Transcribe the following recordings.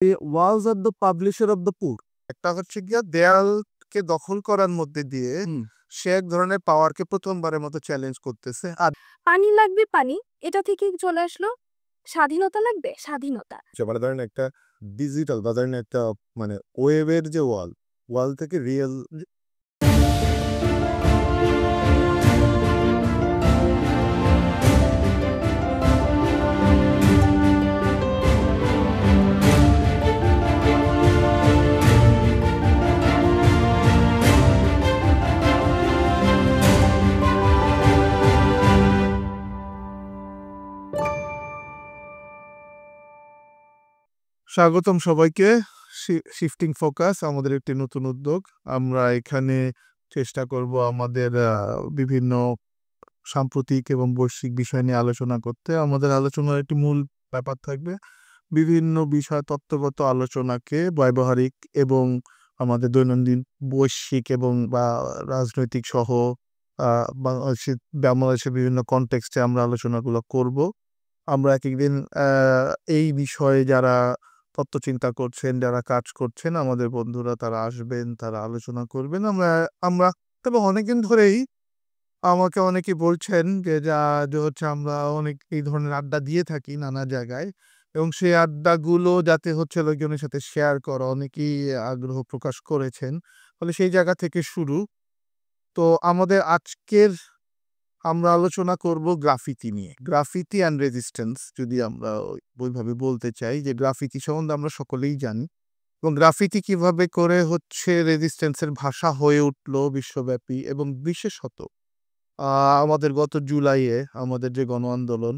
Waals are the publisher of the poor. একটা হচ্ছে গিয়া দেয়ালকে দখল করার মধ্যে দিয়ে সে এক ধরনের পাওয়ারকে প্রথমবারের মতো চ্যালেঞ্জ করতেছে। আর পানি লাগবে পানি, এটা থেকে চলে আসলো স্বাধীনতা লাগবে স্বাধীনতা। মানে ধরেন একটা ডিজিটাল বা ধরেন একটা মানে ওয়েবের যে ওয়াল থেকে রিয়েল স্বাগতম সবাইকে। শিফটিং ফোকাস আমাদের একটি নতুন উদ্যোগ। আমরা এখানে চেষ্টা করব আমাদের বিভিন্ন সাম্প্রতিক এবং বৈশ্বিক বিষয় নিয়ে আলোচনা করতে। আমাদের আলোচনার একটি মূল ব্যাপার থাকবে বিভিন্ন বিষয় তত্ত্বগত আলোচনাকে ব্যবহারিক এবং আমাদের দৈনন্দিন বৈশ্বিক এবং বা রাজনৈতিক সহ বাংলাদেশের বিভিন্ন কনটেক্সটে আমরা আলোচনাগুলো করব। আমরা এক একদিন এই বিষয়ে যারা তত্ত্বচিন্তা করছেন, যারা কাজ করছেন, আমাদের বন্ধুরা তারা আসবেন, তারা আলোচনা করবেন। আমরা তবে অনেকদিন ধরেই আমাকে অনেকে বলছেন যে হচ্ছে আমরা অনেক এই ধরনের আড্ডা দিয়ে থাকি নানা জায়গায়, এবং সেই আড্ডাগুলো যাতে হচ্ছে লোকজনের সাথে শেয়ার করা অনেকেই আগ্রহ প্রকাশ করেছেন। ফলে সেই জায়গা থেকে শুরু। তো আমাদের আজকের আমরা আলোচনা করব গ্রাফিতি নিয়ে, গ্রাফিতি অ্যান্ড রেজিস্ট্যান্স। যদি আমরা ওইভাবে বলতে চাই যে গ্রাফিতি সম্বন্ধে আমরা সকলেই জানি, এবং গ্রাফিতি কিভাবে করে হচ্ছে রেজিস্ট্যান্সের ভাষা হয়ে উঠলো বিশ্বব্যাপী, এবং বিশেষত আমাদের গত জুলাইয়ে আমাদের যে গণ আন্দোলন,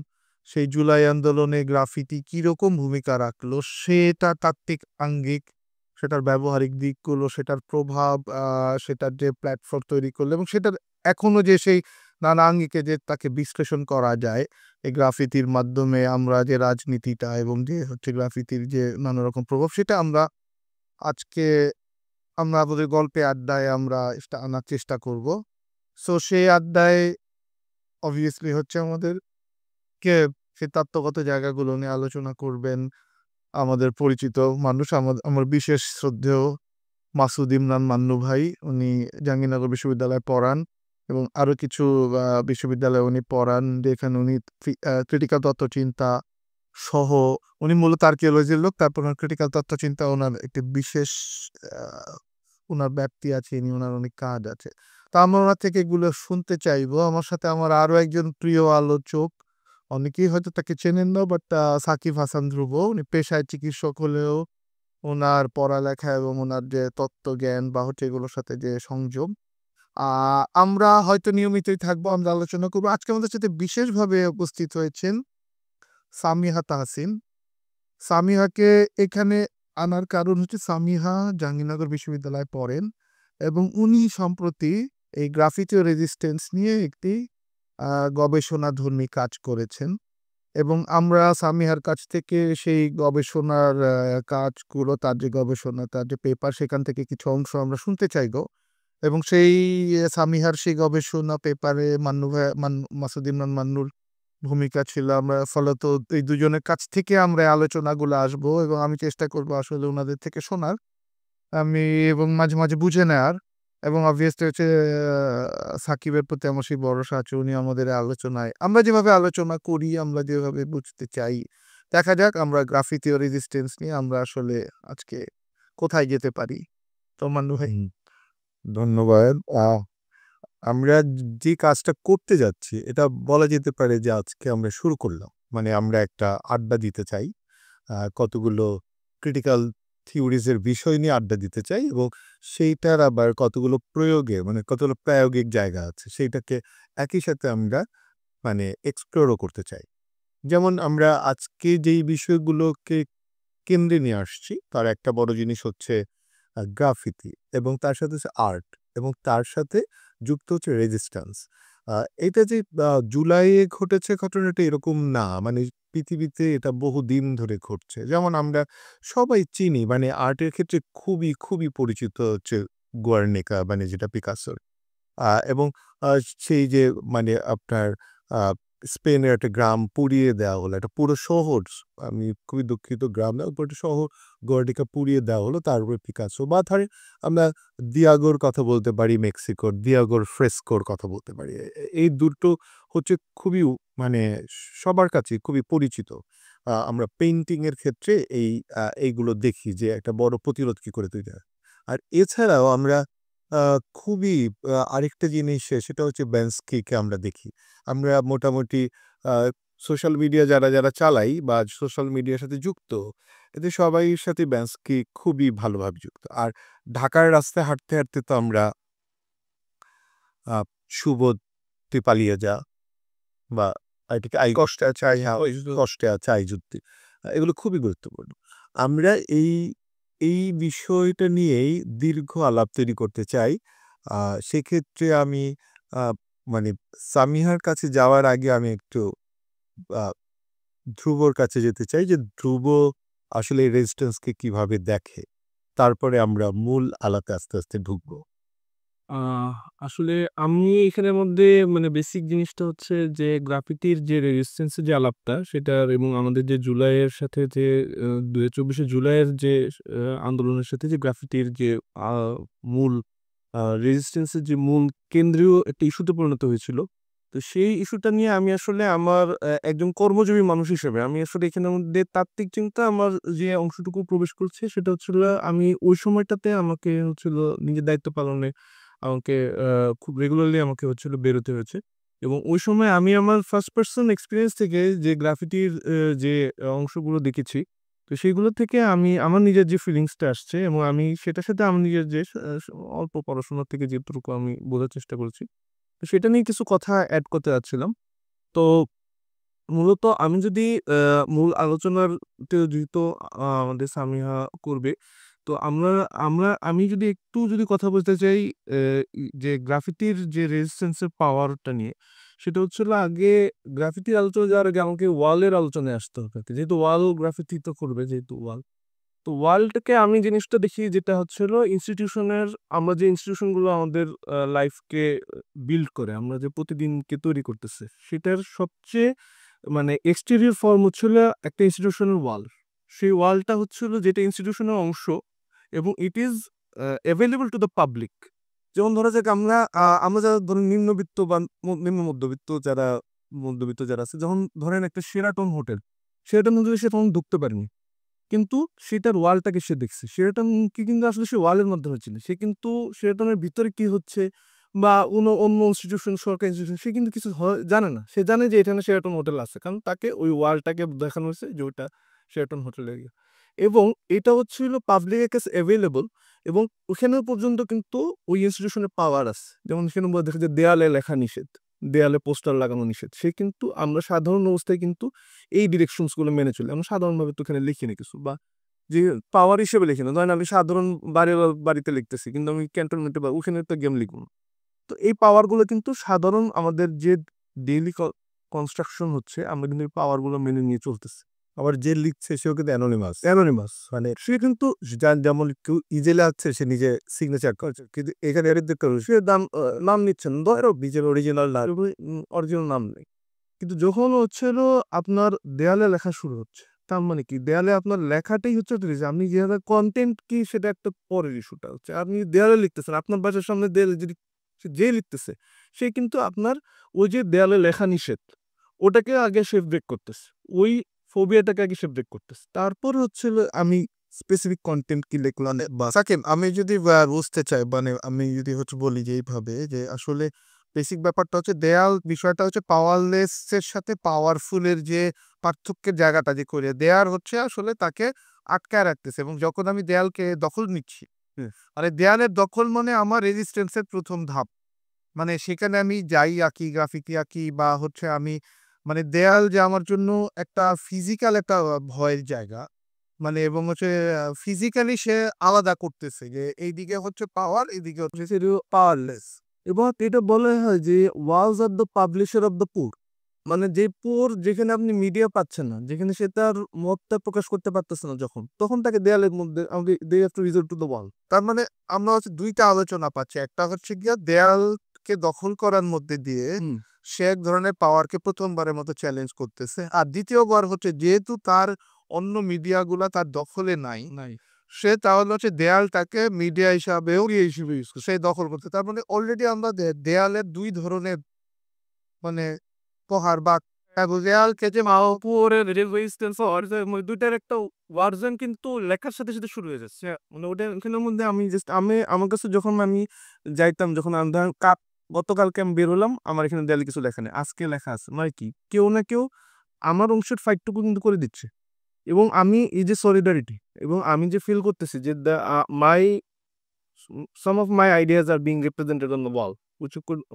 সেই জুলাই আন্দোলনে গ্রাফিতি কিরকম ভূমিকা রাখলো, সেটা তাত্ত্বিক আঙ্গিক, সেটার ব্যবহারিক দিকগুলো, সেটার প্রভাব, সেটার যে প্ল্যাটফর্ম তৈরি করলো, এবং সেটার এখনো যে সেই নানা আঙ্গিকে যে তাকে বিশ্লেষণ করা যায় এই গ্রাফিতির মাধ্যমে, আমরা যে রাজনীতিটা এবং যে হচ্ছে গ্রাফিতির যে নানা রকম প্রভাব, সেটা আমরা আজকে আমাদের গল্পে আড্ডায় আমরা আনার চেষ্টা করব। সো সেই আড্ডায় অবভিয়াসলি হচ্ছে আমাদের কে সে তত্ত্বগত জায়গাগুলো নিয়ে আলোচনা করবেন আমাদের পরিচিত মানুষ, আমার বিশেষ শ্রদ্ধেয় মাসুদ ইমরান মান্নু ভাই। উনি জাহাঙ্গীরনগর বিশ্ববিদ্যালয়ে পড়ান এবং আরো কিছু বিশ্ববিদ্যালয়ে উনি পড়ান, যেখানে উনি ক্রিটিক্যাল তত্ত্বচিন্তা সহ, উনি মূলত আর্কিওলজির লোক, তারপর ক্রিটিক্যাল তত্ত্বচিন্তা ওনার একটি বিশেষ ওনার ব্যাপ্তি আছে, ওনার অনেক কাজ আছে। তা আমরা ওনার থেকে এগুলো শুনতে চাইবো। আমার সাথে আমার আরো একজন প্রিয় আলোচক, অনেকেই হয়তো তাকে চেনেন না, বাট সাকিব হাসান ধ্রুব। উনি পেশায় চিকিৎসক হলেও ওনার পড়ালেখা এবং ওনার যে তত্ত্বজ্ঞান বা হচ্ছে এগুলোর সাথে যে সংযোগ, আমরা হয়তো নিয়মিতই থাকবো, আমরা আলোচনা করবো। আজকে আমাদের সাথে বিশেষভাবে উপস্থিত হয়েছেন সামিহা তাহসিন। সামিহাকে এখানে আনার কারণ হচ্ছে সামিহা জাহাঙ্গীরনগর বিশ্ববিদ্যালয়ে পড়েন এবং উনি সম্প্রতি এই গ্রাফিতি ও রেজিস্ট্যান্স নিয়ে একটি গবেষণাধর্মী কাজ করেছেন, এবং আমরা সামিহার কাছ থেকে সেই গবেষণার কাজগুলো, তার যে গবেষণা, তার যে পেপার, সেখান থেকে কিছু অংশ আমরা শুনতে চাইবো। এবং সেই সামিহার সেই গবেষণা পেপারে মাসুদ ইমরান মান্নুর ভূমিকা ছিল। আমরা ফলত এই দুজনের কাছ থেকে আমরা আলোচনাগুলো আসবো, এবং আমি চেষ্টা করবো আসলে ওনাদের থেকে শোনার এবং মাঝে মাঝে বুঝে নেয়ার। এবং অবভিয়াসলি হচ্ছে সাকিবের প্রতি আমার সেই ভরসা আছে, উনি আমাদের আলোচনায়, আমরা যেভাবে আলোচনা করি, আমরা যেভাবে বুঝতে চাই, দেখা যাক আমরা গ্রাফিতি ও রেজিস্ট্যান্স নিয়ে আমরা আসলে আজকে কোথায় যেতে পারি। তো মান্নু ভাই, ধন্যবাদ। আমরা যে কাজটা করতে যাচ্ছি এটা বলা যেতে পারে যে আজকে আমরা শুরু করলাম, মানে আমরা একটা আড্ডা দিতে চাই, কতগুলো ক্রিটিক্যাল থিওরিজের বিষয় নিয়ে আড্ডা দিতে চাই, এবং সেইটার আবার কতগুলো প্রয়োগে, মানে কতগুলো প্রায়োগিক জায়গা আছে, সেইটাকে একই সাথে আমরা মানে এক্সপ্লোরও করতে চাই। যেমন আমরা আজকে যেই বিষয়গুলোকে কেন্দ্রে নিয়ে আসছি, তার একটা বড় জিনিস হচ্ছে গ্রাফিতি, এবং তার সাথে হচ্ছে আর্ট, এবং তার সাথে যুক্ত হচ্ছে রেজিস্ট্যান্স। এটা যে জুলাইয়ে ঘটেছে ঘটনাটা এরকম না, মানে পৃথিবীতে এটা বহুদিন ধরে ঘটছে। যেমন আমরা সবাই চিনি, মানে আর্টের ক্ষেত্রে খুবই খুবই পরিচিত হচ্ছে গুয়ার্নিকা, মানে যেটা পিকাসোর, এবং সেই যে মানে আপনার স্পেনের একটা গ্রাম পুড়িয়ে দেওয়া হলো, একটা পুরো শহর, আমি খুবই দুঃখিত, গ্রাম না, পুরো একটা শহর গোয়ার্ডিকা পুড়িয়ে দেওয়া হলো, তার উপরে পিকাসো, বা ধরে আমরা দিয়াগোর কথা বলতে পারি, মেক্সিকোর দিয়াগোর ফ্রেস্কোর কথা বলতে পারি। এই দুটো হচ্ছে খুবই মানে সবার কাছে খুবই পরিচিত। আমরা পেইন্টিংয়ের ক্ষেত্রে এইগুলো দেখি যে একটা বড় প্রতিরোধ কী করে তৈরি হয়। আর এছাড়াও আমরা খুবই আরেকটা জিনিস, সেটা হচ্ছে ব্যান্সকিকে আমরা দেখি। আমরা মোটামুটি সোশ্যাল মিডিয়া যারা চালাই বা সোশ্যাল মিডিয়ার সাথে যুক্ত, এদের সবাইয়ের সাথে ব্যান্সকি খুবই ভালোভাবে যুক্ত। আর ঢাকার রাস্তায় হাঁটতে হাঁটতে তো আমরা শুভ তুই পালিয়ে যা বা এটাকে কষ্টে আছে কষ্টে আছে আইজুত্তি, এগুলো খুবই গুরুত্বপূর্ণ। আমরা এই বিষয়টা নিয়েই দীর্ঘ আলাপ তৈরি করতে চাই। সেক্ষেত্রে আমি মানে সামিহার কাছে যাওয়ার আগে আমি একটু ধ্রুবর কাছে যেতে চাই যে ধ্রুব আসলে এই রেজিস্ট্যান্সকে কিভাবে দেখে, তারপরে আমরা মূল আলাপে আস্তে আস্তে ঢুকবো। আহ আসলে আমি এখানের মধ্যে মানে বেসিক জিনিসটা হচ্ছে যে গ্রাফিতির যে রেজিস্ট্যান্সের যে আলাপটা সেটার এবং আমাদের যে জুলাইয়ের সাথে যে ২০২৪ জুলাইয়ের যে আন্দোলনের সাথে যে গ্রাফিতির যে মূল রেজিস্ট্যান্সের যে মূল কেন্দ্রীয় একটা ইস্যুতে পরিণত হয়েছিল। তো সেই ইস্যুটা নিয়ে আমি আসলে আমার একজন কর্মজীবী মানুষ হিসেবে আমি আসলে এখানের মধ্যে তাত্ত্বিক চিন্তা আমার যে অংশটুকু প্রবেশ করছে সেটা হচ্ছিল আমি ওই সময়টাতে আমাকে হচ্ছিল নিজের দায়িত্ব পালনে আমাকে খুব রেগুলারলি আমাকে হচ্ছিল বেরোতে হয়েছে এবং ওই সময় আমি আমার ফার্স্ট পার্সন এক্সপিরিয়েন্স থেকে যে গ্রাফিটির যে অংশগুলো দেখেছি, তো সেইগুলো থেকে আমি আমার নিজের যে ফিলিংসটা আসছে এবং আমি সেটার সাথে আমার নিজের যে অল্প পড়াশোনা থেকে যেটুকু আমি বোঝার চেষ্টা করেছি, তো সেটা নিয়ে কিছু কথা অ্যাড করতে যাচ্ছিলাম। তো মূলত আমি যদি মূল আলোচনাতে যেহেতু আমাদের সামিহা করবে, তো আমি যদি একটু কথা বলতে চাই যে গ্রাফিতির যে রেজিস্ট্যান্সের পাওয়ারটা নিয়ে, সেটা হচ্ছে হলো আগে গ্রাফিতির আলোচনা যাওয়ার আগে আমাকে ওয়ালের আলোচনায় আসতে হবে আরকি। যেহেতু ওয়াল গ্রাফিতি তো করবে যেহেতু ওয়াল। তো ওয়ার্ল্ডকে আমি জিনিসটা দেখি যেটা হচ্ছে হলো ইনস্টিটিউশনের, আমরা যে ইনস্টিটিউশনগুলো আমাদের লাইফকে বিল্ড করে, আমরা যে প্রতিদিনকে তৈরি করতেছে, সেটার সবচেয়ে মানে এক্সটেরিয়র ফর্ম হচ্ছে হলো একটা ইনস্টিটিউশনের ওয়াল। সেই ওয়ালটা হচ্ছে হলো যেটা ইনস্টিটিউশনের অংশ এবং it is available to the public. যেমন ধরা যাক আমরা যারা ধরুন নিম্নবিত্ত বা নিম্ন মধ্যবিত্ত যারা আছে, যখন ধরেন একটা শেরাটন হোটেল, শেরাটন হোটেলে সে তখন ঢুকতে পারেনি, কিন্তু সেটার ওয়ালটাকে সে দেখছে। শেরাটন কি কিন্তু আসলে সে ওয়ালের মাধ্যমে চিনে। সে কিন্তু শেরাটনের ভিতরে কি হচ্ছে বা অন্য ইনস্টিটিউশন, সরকারি ইনস্টিটিউশন সে কিন্তু কিছু জানে না। সে জানে যে এখানে শেরাটন হোটেল আছে। কারণ তাকে ওই ওয়ালটাকে দেখানো হয়েছে যে ওইটা শেরাটন হোটেল এরিয়া। এবং এটা হচ্ছে হলো পাবলিকের কাছে এভেইলেবল এবং ওখানে পর্যন্ত কিন্তু ওই ইনস্টিটিউশনের পাওয়ার আছে। যেমন সেখানে দেখা যায় দেয়ালে লেখা নিষেধ, দেয়ালে পোস্টার লাগানো নিষেধ। সে কিন্তু আমরা সাধারণ অবস্থায় কিন্তু এই ডিরেকশনস গুলো মেনে চলি। আমরা সাধারণভাবে তো এখানে লিখি না কিছু বা যে পাওয়ার হিসেবে লিখি না। ধরেন আমি সাধারণ বাড়িতে লিখতেছি কিন্তু আমি ক্যান্টনমেন্টে বা ওখানে তো গেম লিখব না। তো এই পাওয়ার গুলো কিন্তু সাধারণ আমাদের যে ডেইলি কনস্ট্রাকশন হচ্ছে আমরা কিন্তু এই পাওয়ার গুলো মেনে নিয়ে চলতেছি। আবার যে লিখছে সেও কিন্তু অ্যানোনিমাস, মানে সে কিন্তু যেমন কেউ ইজেলে আছে সে নিজে সিগনেচার করছে, কিন্তু এখানে সে নাম নিচ্ছেন ধরো নিজের অরিজিনাল নাম নেই। কিন্তু যখন হচ্ছে হলো আপনার দেয়ালে লেখা শুরু হচ্ছে, তার মানে কি দেয়ালে আপনার লেখাটাই হচ্ছে যে আপনি যেভাবে কন্টেন্ট কি সেটা একটা পরের ইস্যুটা হচ্ছে। আপনি দেয়ালে লিখতেছেন, আপনার বাসার সামনে দেয়ালে যদি যে লিখতেছে সে কিন্তু আপনার ওই যে দেয়ালে লেখা নিষেধ ওটাকে আগে সে ব্রেক করতেছে, ওই ফোবিয়াটাকে আগে সে ব্রেক করতেছে। তারপর হচ্ছে হলো আমি স্পেসিফিক কন্টেন্ট কি লিখলাম বা সাকিব, আমি যদি বুঝতে চাই, মানে আমি যদি বলি যে এইভাবে যে আসলে বেসিক ব্যাপারটা হচ্ছে দেয়াল বিষয়টা হচ্ছে পাওয়ারলেস এর সাথে পাওয়ারফুলের যে পার্থক্যের জায়গাটা যে করে দেয়ার হচ্ছে আসলে তাকে আটকায় রাখতেছে। এবং যখন আমি দেয়ালকে দখল নিচ্ছি, মানে দেয়ালের দখল মানে আমার রেজিস্ট্যান্সের প্রথম ধাপ। মানে সেখানে আমি যাই আঁকি, গ্রাফিতি আঁকি বা আমি মানে দেয়াল যে আমার জন্য একটা ফিজিক্যাল একটা ভয়ের জায়গা। মানে এবং ফিজিক্যালি সে আলাদা করতেছে যে এইদিকে হচ্ছে পাওয়ার, এইদিকে হচ্ছে পাওয়ারলেস। এবং এটা বলা হয় যে walls are the publisher of the poor, মানে যে পুর যেখানে আপনি মিডিয়া পাচ্ছেন না, যেখানে সে তার মতটা প্রকাশ করতে পারতেছে না, তখন তাকে দেয়ালের মধ্যে আমাকে they have to resort to the wall. তার মানে আমরা দুইটা আলোচনা পাচ্ছি। একটা হচ্ছে গিয়া দেয়াল মাঠকে দখল করার মধ্যে দিয়ে সে এক ধরনের পাওয়ারকে প্রথমবারের মতো চ্যালেঞ্জ করতেছে। আর দ্বিতীয়বার হচ্ছে যেহেতু তার অন্য মিডিয়াগুলা তার দখলে নাই, সে তাহলে হচ্ছে দেয়ালটাকে মিডিয়া হিসাবেও ইউজ করছে, সেই দখল করতে। তার মানে অলরেডি আমরা দেয়ালের ২ ধরনের মানে প্রহার বা দেয়ালকে যে উপরের রেজিস্ট্যান্স দুইটার একটা ভার্জন কিন্তু লেখার সাথে সাথে শুরু হয়ে যাচ্ছে। মানে ওখানের মধ্যে আমি আমার কাছে যখন আমি যাইতাম, যখন আমি ধরেন গতকালকে আমি বের হলাম, আমার এখানে দেয়ালে কিছু লেখা নেই, আজকে লেখা আছে, মানে কি কেউ না কেউ আমার অংশের ফাইটটুকু কিন্তু করে দিচ্ছে। এবং আমি এই যে সলিডারিটি, এবং আমি যে ফিল করতেছি যে মাই some of my ideas are being represented on the wall,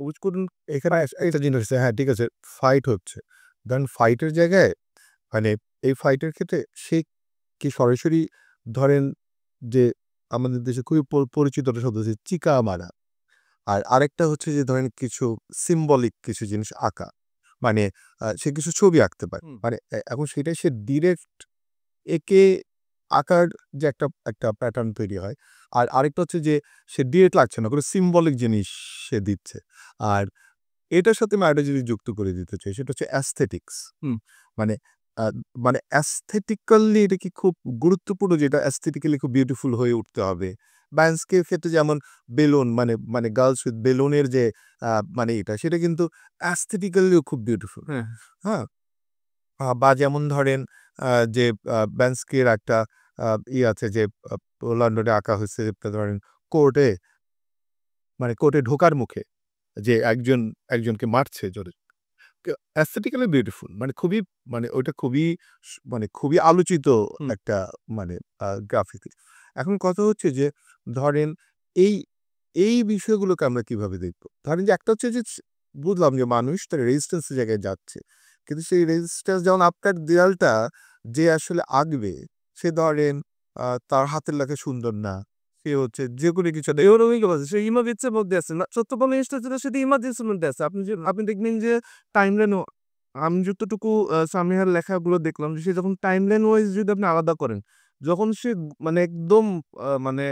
which couldn't এখানে একটা জিনিস আছে, হ্যাঁ ঠিক আছে, ফাইট হচ্ছে, ধরেন ফাইটের জায়গায় মানে এই ফাইটের ক্ষেত্রে সে কি সরাসরি ধরেন যে আমাদের দেশে খুবই পরিচিত একটা শব্দ হচ্ছে চিকা মারা, আর আরেকটা হচ্ছে যে ধরেন কিছু সিম্বলিক কিছু জিনিস আঁকা, মানে সে কিছু ছবি আঁকতে পারে, মানে এখন সেটাই সে ডিরেক্ট একে আঁকার যে একটা প্যাটার্ন তৈরি হয়, আর আরেকটা হচ্ছে যে সে ডিরেক্ট লাগছে না, কোনো সিম্বলিক জিনিস সে দিচ্ছে। আর এটার সাথে আমি আরেকটা জিনিস যুক্ত করে দিতে চাই, সেটা হচ্ছে অ্যাস্থেটিক্স। মানে মানে অ্যাস্থেটিক্যালি এটা কি খুব গুরুত্বপূর্ণ, যেটা অ্যাস্থেটিক্যালি খুব বিউটিফুল হয়ে উঠতে হবে। ব্যান্সকের ক্ষেত্রে যেমন বেলুন, মানে গার্লস উইথ বেলুনের যে মানে এটা, সেটা কিন্তু অ্যাস্থেটিক্যালিও খুব বিউটিফুল। হ্যাঁ, বা যেমন ধরেন যে ব্যান্সকের একটা আছে যে লন্ডনে আঁকা হয়েছে, ধরেন কোর্টে, মানে কোর্টে ঢোকার মুখে যে একজনকে মারছে জোরে, অ্যাস্থেটিক্যালি বিউটিফুল, মানে খুবই, মানে ওইটা খুবই মানে খুবই আলোচিত একটা মানে গ্রাফিতি। এখন কথা হচ্ছে যে ধরেন এই এই বিষয়গুলোকে আমরা কিভাবে দেখবো? ধরেন যে একটা হচ্ছে যে বুঝলাম যে মানুষ তার রেজিস্ট্যান্সের জায়গায় যাচ্ছে, কিন্তু সেই রেজিস্ট্যান্স যেমন আপনার দেয়ালটা যে আসলে আঁকবে, সে ধরেন তার হাতের লেখা সুন্দর না, সে হচ্ছে যে কোনো কিছু সে ইমার্জেন্সির মধ্যে আছে না, সত্যপন জিনিসটা যেটা সেটা ইমার্জেন্সির মধ্যে আছে। আপনি দেখবেন যে টাইমলাইনও, আমি যতটুকু সামিহার লেখাগুলো দেখলাম, যে সে যখন টাইমলাইন ওয়াইজ যদি আপনি আলাদা করেন, যখন সে মানে একদম মানে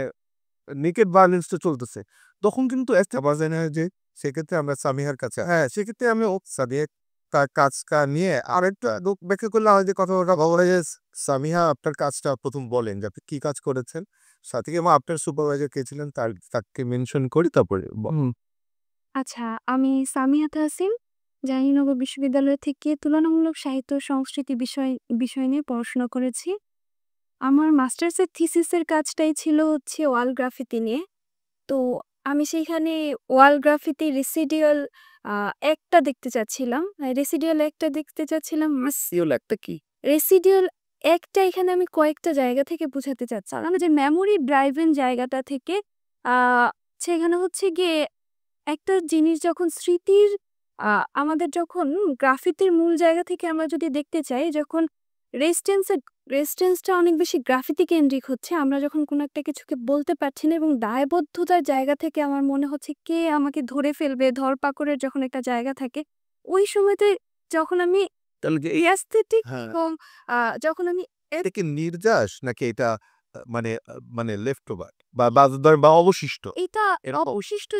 নেকেড ভায়োলেন্সটা চলতেছে, তখন কিন্তু আবার জানা হয় যে সেক্ষেত্রে আমরা সামিহার কাছে, হ্যাঁ সেক্ষেত্রে আমি সামিয়া তার কাজটা নিয়ে আরেকটা ব্যাখ্যা করলে হয় যে কথাটা বলা যায় যে সামিহা আপনার কাজটা প্রথম বলেন যে আপনি কি কাজ করেছেন, সাথে এবং আপনার সুপারভাইজার কে ছিলেন তাকে মেনশন করি, তারপরে আচ্ছা, আমি সামিয়া তাহসিন, জাহাঙ্গীরনগর বিশ্ববিদ্যালয় থেকে তুলনামূলক সাহিত্য ও সংস্কৃতি বিষয় নিয়ে পড়াশোনা করেছি। আমার মাস্টার্সের থিসিসের কাজটাই ছিল হচ্ছে ওয়াল গ্রাফিতি নিয়ে। তো আমি সেইখানে ওয়াল গ্রাফিতি রেসিডিয়াল একটা দেখতে চাচ্ছিলাম। রেসিডিয়াল একটা দেখতে চাচ্ছিলাম। একটা কি রেসিডিয়াল একটা এখানে আমি কয়েকটা জায়গা থেকে বুঝাতে চাচ্ছিলাম যে মেমোরি ড্রাইভেন জায়গাটা থেকে সেখানে হচ্ছে গিয়ে একটা জিনিস যখন স্মৃতির আমাদের যখন গ্রাফিতির মূল জায়গা থেকে আমরা যদি দেখতে চাই, যখন রেজিস্ট্যান্সটা অনেক বেশি গ্রাফিতি কেন্দ্রিক হচ্ছে, আমরা যখন কোনো একটা কিছুকে বলতে পারছি না এবং দায়বদ্ধতার জায়গা থেকে আমার মনে হচ্ছে কে আমাকে ধরে ফেলবে, ধরপাকড়ের যখন একটা জায়গা থাকে, ওই সময়তে যখন আমি তাহলে যে অ্যাস্থেটিক হ্যাঁ, এবং যখন আমি এটা কি নির্যাস নাকি এটা মানে লেফট ওভার বা অবশিষ্ট? এটা এরকম অবশিষ্ট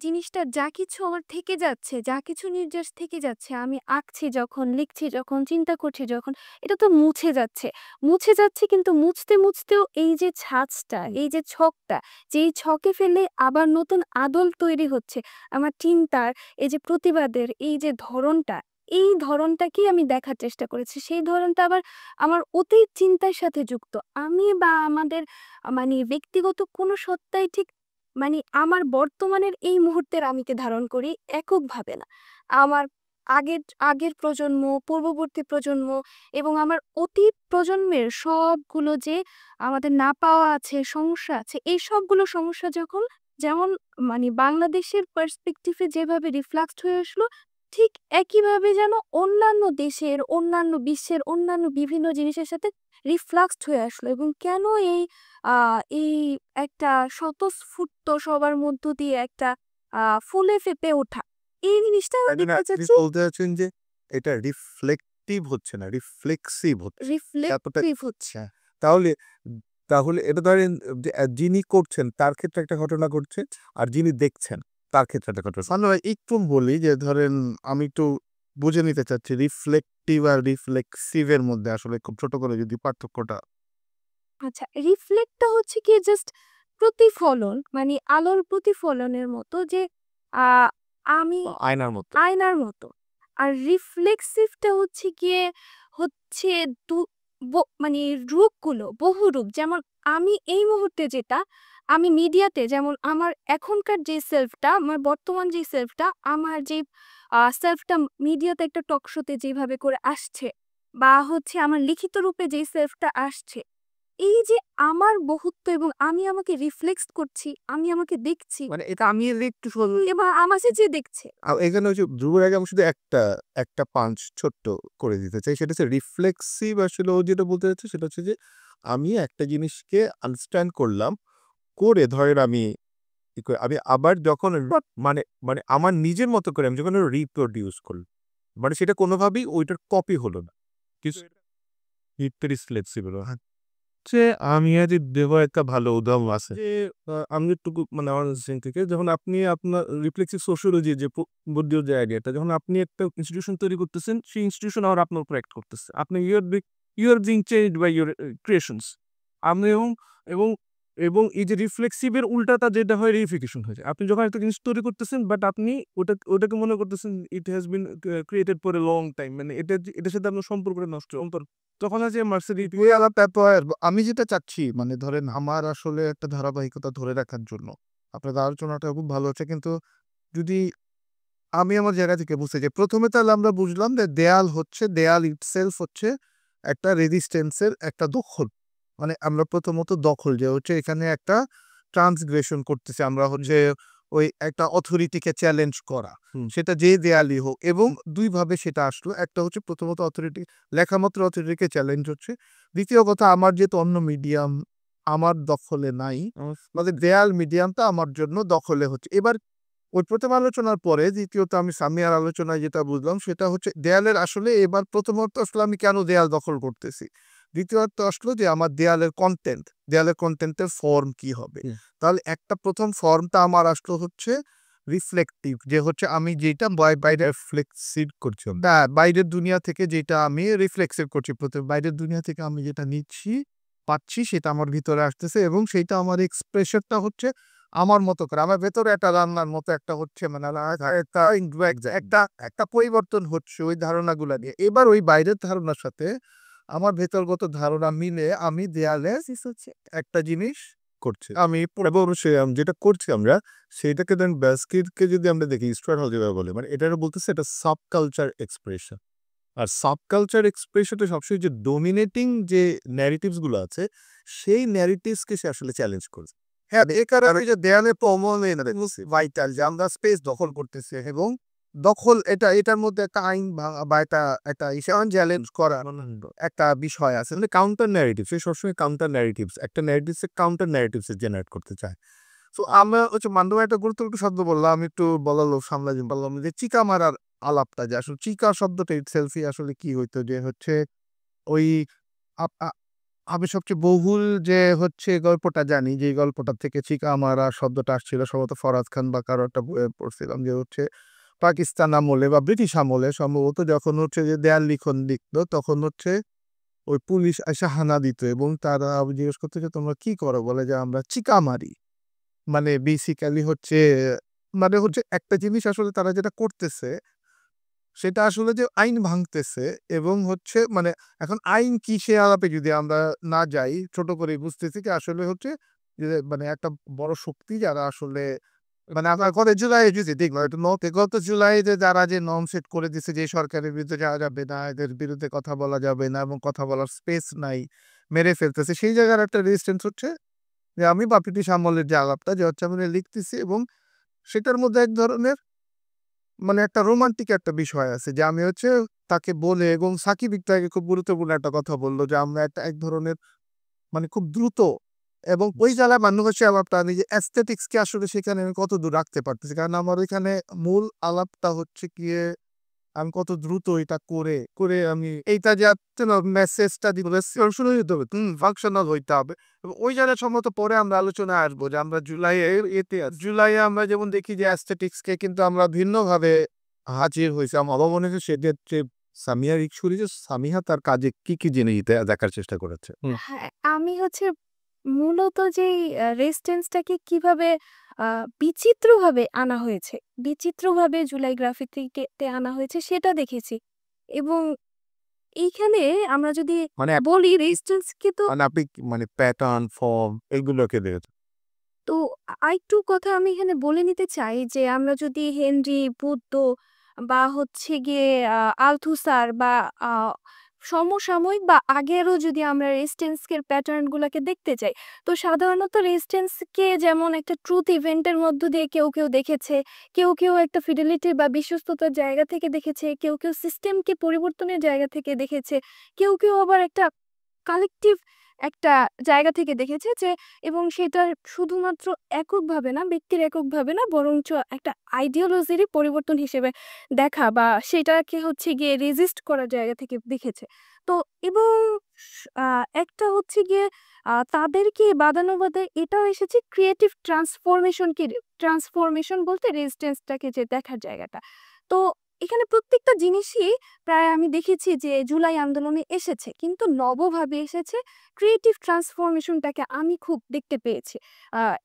জিনিসটা যা কিছু আমার থেকে যাচ্ছে, যা কিছু নির্যাস থেকে যাচ্ছে, আমি আঁকছি যখন, লিখছি যখন, চিন্তা করছি যখন, এটা তো মুছে যাচ্ছে। মুছে যাচ্ছে, কিন্তু মুছতেও এই যে ছাঁচটা, এই যে ছকটা, যেই ছকে ফেলে আবার নতুন আদল তৈরি হচ্ছে। আমার চিন্তার এই যে প্রতিবাদের এই যে ধরনটা, এই ধরনটাকেই আমি দেখার চেষ্টা করেছি। সেই ধরনটা আবার আমার অতীত চিন্তার সাথে যুক্ত। আমি বা আমাদের মানে ব্যক্তিগত কোনো সত্তাই ঠিক মানে আমার বর্তমানের এই মুহূর্তের আমিকে ধারণ করি এককভাবে না। আমার আগের আগের প্রজন্ম, পূর্ববর্তী প্রজন্ম এবং আমার অতীত প্রজন্মের সবগুলো যে আমাদের না পাওয়া আছে, সমস্যা আছে, এই সবগুলো সমস্যা যখন যেমন মানে বাংলাদেশের পার্সপেক্টিভে যেভাবে রিফ্লেক্ট হয়ে আসলো, ঠিক একইভাবে যেন অন্যান্য দেশের, অন্যান্য বিশ্বের অন্যান্য বিভিন্ন জিনিসের সাথে রিফ্লেক্সড হয়ে আসলো। এবং কেন এই একটা স্বতঃস্ফূর্ত সবার মধ্য দিয়ে একটা ফুলে ফেঁপে ওঠা, এই জিনিসটা তাই জন্য দেখতে আপনি চাচ্ছি। বলতে চাচ্ছেন যে এটা রিফ্লেকটিভ হচ্ছে না, রিফ্লেক্সিভ হচ্ছে। এতটা রিফ্লেক্টিভ হচ্ছে। হ্যাঁ, তাহলে তাহলে এটা ধরেন যে যিনি করছেন তার ক্ষেত্রে একটা ঘটনা ঘটছে, আর যিনি দেখছেন তার ক্ষেত্রে এটা কতটা সান্নু ভাই একটু বলি যে ধরেন আমি একটু বুঝে নিতে চাচ্ছি রিফ্লেক্টিভ আর রিফ্লেক্সিভ এর মধ্যে আসলে খুব ছোট করে যদি পার্থক্যটা। আচ্ছা, রিফ্লেক্টটা হচ্ছে কি জাস্ট প্রতিফলন, মানে আলোর প্রতিফলনের মতো, যে আ আমি আয়নার মতো। আয়নার মতো। আর রিফ্লেক্সিভটা হচ্ছে গিয়ে হচ্ছে দু মানে রূপগুলো, বহুরূপ। যেমন আমি এই মুহূর্তে যেটা, আমি মিডিয়াতে যেমন আমার এখনকার যে সেলফটা, আমার বর্তমান যে সেলফটা, আমার যে সেলফটা মিডিয়াতে একটা টক শোতে যেভাবে করে আসছে, বা হচ্ছে আমার লিখিত রূপে যেই সেলফটা আসছে, এই যে আমার বহুত্ব এবং আমি আমাকে রিফ্লেক্স করছি, আমি আমাকে দেখছি মানে এটা আমি একটু এবং আমাকে যে দেখছে। এখানে হচ্ছে ধ্রুবের আগে আমি শুধু একটা পাঞ্চ ছোট্ট করে দিতে চাই। সেটা হচ্ছে রিফ্লেক্সিভ আসলে ও যেটা বলতে চাচ্ছে সেটা হচ্ছে যে আমি একটা জিনিসকে আন্ডারস্ট্যান্ড করলাম, করে ধরেন আমি আবার যখন মানে মানে আমার নিজের মতো করে আমি যখন রিপ্রোডিউস করলাম। মানে সেটা কোনোভাবেই ওইটার কপি হলো না। কিছু রিফ্লেক্সিবল হচ্ছে আমি যদি দেব একটা ভালো উদাহরণ আছে যে আমি একটু মানে আমার সেন থেকে যখন আপনি আপনার রিফ্লেক্সিভ সোশিওলজি যে বুদ্ধির যে আইডিয়াটা, যখন আপনি একটা ইনস্টিটিউশন তৈরি করতেছেন, সেই ইনস্টিটিউশন আর আপনার উপর অ্যাক্ট করতেছে, আপনি you are being changed by your creations. আপনি এবং এবং এই যে রিফ্লেক্সিভের উল্টাটা যেটা হয় রিফিকেশন হয়ে যায়। আপনি যখন একটা জিনিস তৈরি করতেছেন বাট আপনি ওটাকে মনে করতেছেন it has been created for a long time, মানে এটার সাথে আপনার সম্পর্কটা নষ্ট, তখন আছে মার্সিডিজ। ওই আলাপ ব্যাপার আমি যেটা চাচ্ছি মানে ধরেন আমার আসলে একটা ধারাবাহিকতা ধরে রাখার জন্য আপনাদের আলোচনাটা খুব ভালো হচ্ছে, কিন্তু যদি আমি আমার জায়গা থেকে বুঝতে চাই, প্রথমে তাহলে আমরা বুঝলাম যে দেয়াল ইটসেলফ হচ্ছে একটা রেজিস্ট্যান্সের একটা দখল। মানে আমরা প্রথমত দখল যে হচ্ছে এখানে একটা ট্রান্সগ্রেশন করতেছি, আমরা হচ্ছে ওই একটা অথরিটিকে চ্যালেঞ্জ করা, হুম। সেটা যে দেয়ালই হোক। এবং দুইভাবে সেটা আসলো, একটা হচ্ছে প্রথমত অথরিটি, লেখামাত্র অথরিটিকে চ্যালেঞ্জ হচ্ছে। দ্বিতীয় কথা, আমার যেহেতু অন্য মিডিয়াম আমার দখলে নাই, মানে দেয়াল মিডিয়ামটা আমার জন্য দখলে হচ্ছে। এবার ওই প্রথম আলোচনার পরে দ্বিতীয়ত আমি সামিয়ার আলোচনায় যেটা বুঝলাম সেটা হচ্ছে দেয়ালের আসলে এবার প্রথমত আসলে আমি কেন দেয়াল দখল করতেছি, দ্বিতীয়ত আসলো যে আমার দেয়ালের কন্টেন্টের ফর্ম কি হবে। হুম। তাহলে একটা প্রথম ফর্মটা আমার আসলো হচ্ছে রিফ্লেকটিভ, যে হচ্ছে আমি যেটা বাইরে রিফ্লেক্সিভ করছি আমি। বাইরের দুনিয়া থেকে যেটা আমি রিফ্লেক্সিভ করছি, প্রথমে বাইরের দুনিয়া থেকে আমি যেটা নিচ্ছি পাচ্ছি সেটা আমার ভিতরে আসতেছে, এবং সেইটা আমার এক্সপ্রেশনটা হচ্ছে আমার মতো করে, আমার ভেতরে একটা রান্নার মতো একটা হচ্ছে মানে একটা একটা পরিবর্তন হচ্ছে ওই ধারণাগুলা নিয়ে। এবার ওই বাইরের ধারণার সাথে আমার ভেতরগত ধারণা মিলে আমি দেয়ালে হচ্ছে একটা জিনিস করছে আমি এবং যেটা করছি আমরা সেইটাকে দেন ব্যাস্কিটকে যদি আমরা দেখি স্টুয়ার্ট হল যেভাবে বলে, মানে এটা বলতেছে এটা সাব কালচার এক্সপ্রেশন। আর সাব কালচার এক্সপ্রেশনটা সবসময় যে ডোমিনেটিং যে ন্যারেটিভস গুলো আছে সেই ন্যারেটিভসকে সে আসলে চ্যালেঞ্জ করছে। হ্যাঁ, এ কারণে যে দেয়ালে ভাইটাল যে আমরা স্পেস দখল করতেছি, এবং দখল এটার মধ্যে একটা আইন ভাঙা বা একটা চ্যালেঞ্জ করা একটা বিষয় আছে। মানে কাউন্টার ন্যারেটিভ, সে সবসময় কাউন্টার ন্যারেটিভস, একটা ন্যারেটিভসে কাউন্টার ন্যারেটিভস জেনারেট করতে চায়। তো আমরা হচ্ছে মান্ডব একটা গুরুত্বপূর্ণ শব্দ বললাম, আমি একটু বলার লোক সামলাই বললাম যে চিকা মারার আলাপটা, যে আসলে চিকা শব্দটা সেলফি আসলে কি হইতো, যে হচ্ছে ওই আপ- আ- আমি সবচেয়ে বহুল যে হচ্ছে গল্পটা জানি, যে গল্পটা থেকে চিকা মারা শব্দটা আসছিল সম্ভবত ফরাজ খান বা কারো একটা বইয়ে পড়ছিলাম, যে হচ্ছে পাকিস্তান আমলে বা ব্রিটিশ আমলে সম্ভবত যখন হচ্ছে যে দেয়াল লিখন লিখতো তখন হচ্ছে ওই পুলিশ এসে হানা দিত, এবং তারা জিজ্ঞেস করতে যে তোমরা কি করো, বলে যে আমরা চিকা মারি। মানে বেসিক্যালি হচ্ছে মানে হচ্ছে একটা জিনিস আসলে তারা যেটা করতেছে সেটা আসলে যে আইন ভাঙতেছে, এবং হচ্ছে মানে এখন আইন কি সে আলাপে যদি আমরা না যাই, ছোট করে বুঝতেছি কি আসলে হচ্ছে যে মানে একটা বড় শক্তি যারা আসলে মানে আপনার গত জুলাই যদি দেখলো একটু নতে গত জুলাইতে যারা যে নর্ম সেট করে দিচ্ছে যে সরকারের বিরুদ্ধে যাওয়া যাবে না, এদের বিরুদ্ধে কথা বলা যাবে না এবং কথা বলার স্পেস নাই, মেরে ফেলতেছে, সেই জায়গার একটা রেজিস্ট্যান্স হচ্ছে যে আমি বা ব্রিটিশ আমলের যে আলাপটা যে হচ্ছে আমি লিখতেছি, এবং সেটার মধ্যে এক ধরনের মানে একটা রোমান্টিক একটা বিষয় আছে, যে আমি হচ্ছে তাকে বলে, এবং সাকিব একটু আগে খুব গুরুত্বপূর্ণ একটা কথা বললো যে আমরা একটা এক ধরনের মানে খুব দ্রুত, এবং ওই জায়গায় মানুষ হচ্ছে আলাপটা আমি যে অ্যাস্থেটিক্সকে আসলে সেখানে আমি কত দূর রাখতে পারতেছি, কারণ আমার ওইখানে মূল আলাপটা হচ্ছে গিয়ে আমি কত দ্রুত এটা করে আমি এইটা যে মেসেজটা দিব শুরু হইতে হবে ফাংশনাল হইতে হবে এবং ওই জায়গায় সম্ভবত পরে আমরা আলোচনায় আসবো যে আমরা জুলাইয়ে আমরা যেমন দেখি যে অ্যাস্থেটিক্সকে কিন্তু আমরা ভিন্নভাবে হাজির হয়েছে আমার মনে হয় সেক্ষেত্রে সামিয়া রিকশুরি যে সামিহা তার কাজে কি জিনিস দেখার চেষ্টা করেছে। হ্যাঁ, আমি হচ্ছে মূলত যেই রেজিস্ট্যান্সটাকে কিভাবে বিচিত্রভাবে আনা হয়েছে, বিচিত্রভাবে জুলাই গ্রাফিতিতে আনা হয়েছে সেটা দেখেছি। এবং এইখানে আমরা যদি মানে বলি রেজিস্ট্যান্সকে তো মানে আপনি মানে প্যাটার্ন ফর্ম এগুলোকে দেখেছেন। তো আরেকটু কথা আমি এখানে বলে নিতে চাই যে আমরা যদি হেনরি, বুদ্ধ বা হচ্ছে গিয়ে আলথুসার বা আ সমসাময়িক বা আগেরও যদি আমরা রেজিস্ট্যান্সের প্যাটার্ন গুলাকে দেখতে চাই, তো সাধারণত রেজিস্ট্যান্সকে যেমন একটা ট্রুথ ইভেন্টের মধ্য দিয়ে কেউ দেখেছে, কেউ একটা ফিডেলিটি বা বিশ্বস্ততার জায়গা থেকে দেখেছে, কেউ সিস্টেমকে পরিবর্তনের জায়গা থেকে দেখেছে, কেউ আবার একটা কালেকটিভ একটা জায়গা থেকে দেখেছে যে এবং সেটা শুধুমাত্র এককভাবে না, ব্যক্তির এককভাবে না বরঞ্চ একটা আইডিওলজিরই পরিবর্তন হিসেবে দেখা বা সেটাকে হচ্ছে গিয়ে রেজিস্ট করার জায়গা থেকে দেখেছে। তো এবং একটা হচ্ছে গিয়ে তাদেরকে বাদানো বাদায় এটাও এসেছে ক্রিয়েটিভ ট্রান্সফরমেশন বলতে রেজিস্ট্যান্সটাকে যে দেখার জায়গাটা। তো এখানে প্রত্যেকটা জিনিসই প্রায় আমি দেখেছি যে জুলাই আন্দোলনে এসেছে কিন্তু নবভাবে এসেছে। ক্রিয়েটিভ ট্রান্সফরমেশনটাকে আমি খুব দেখতে পেয়েছি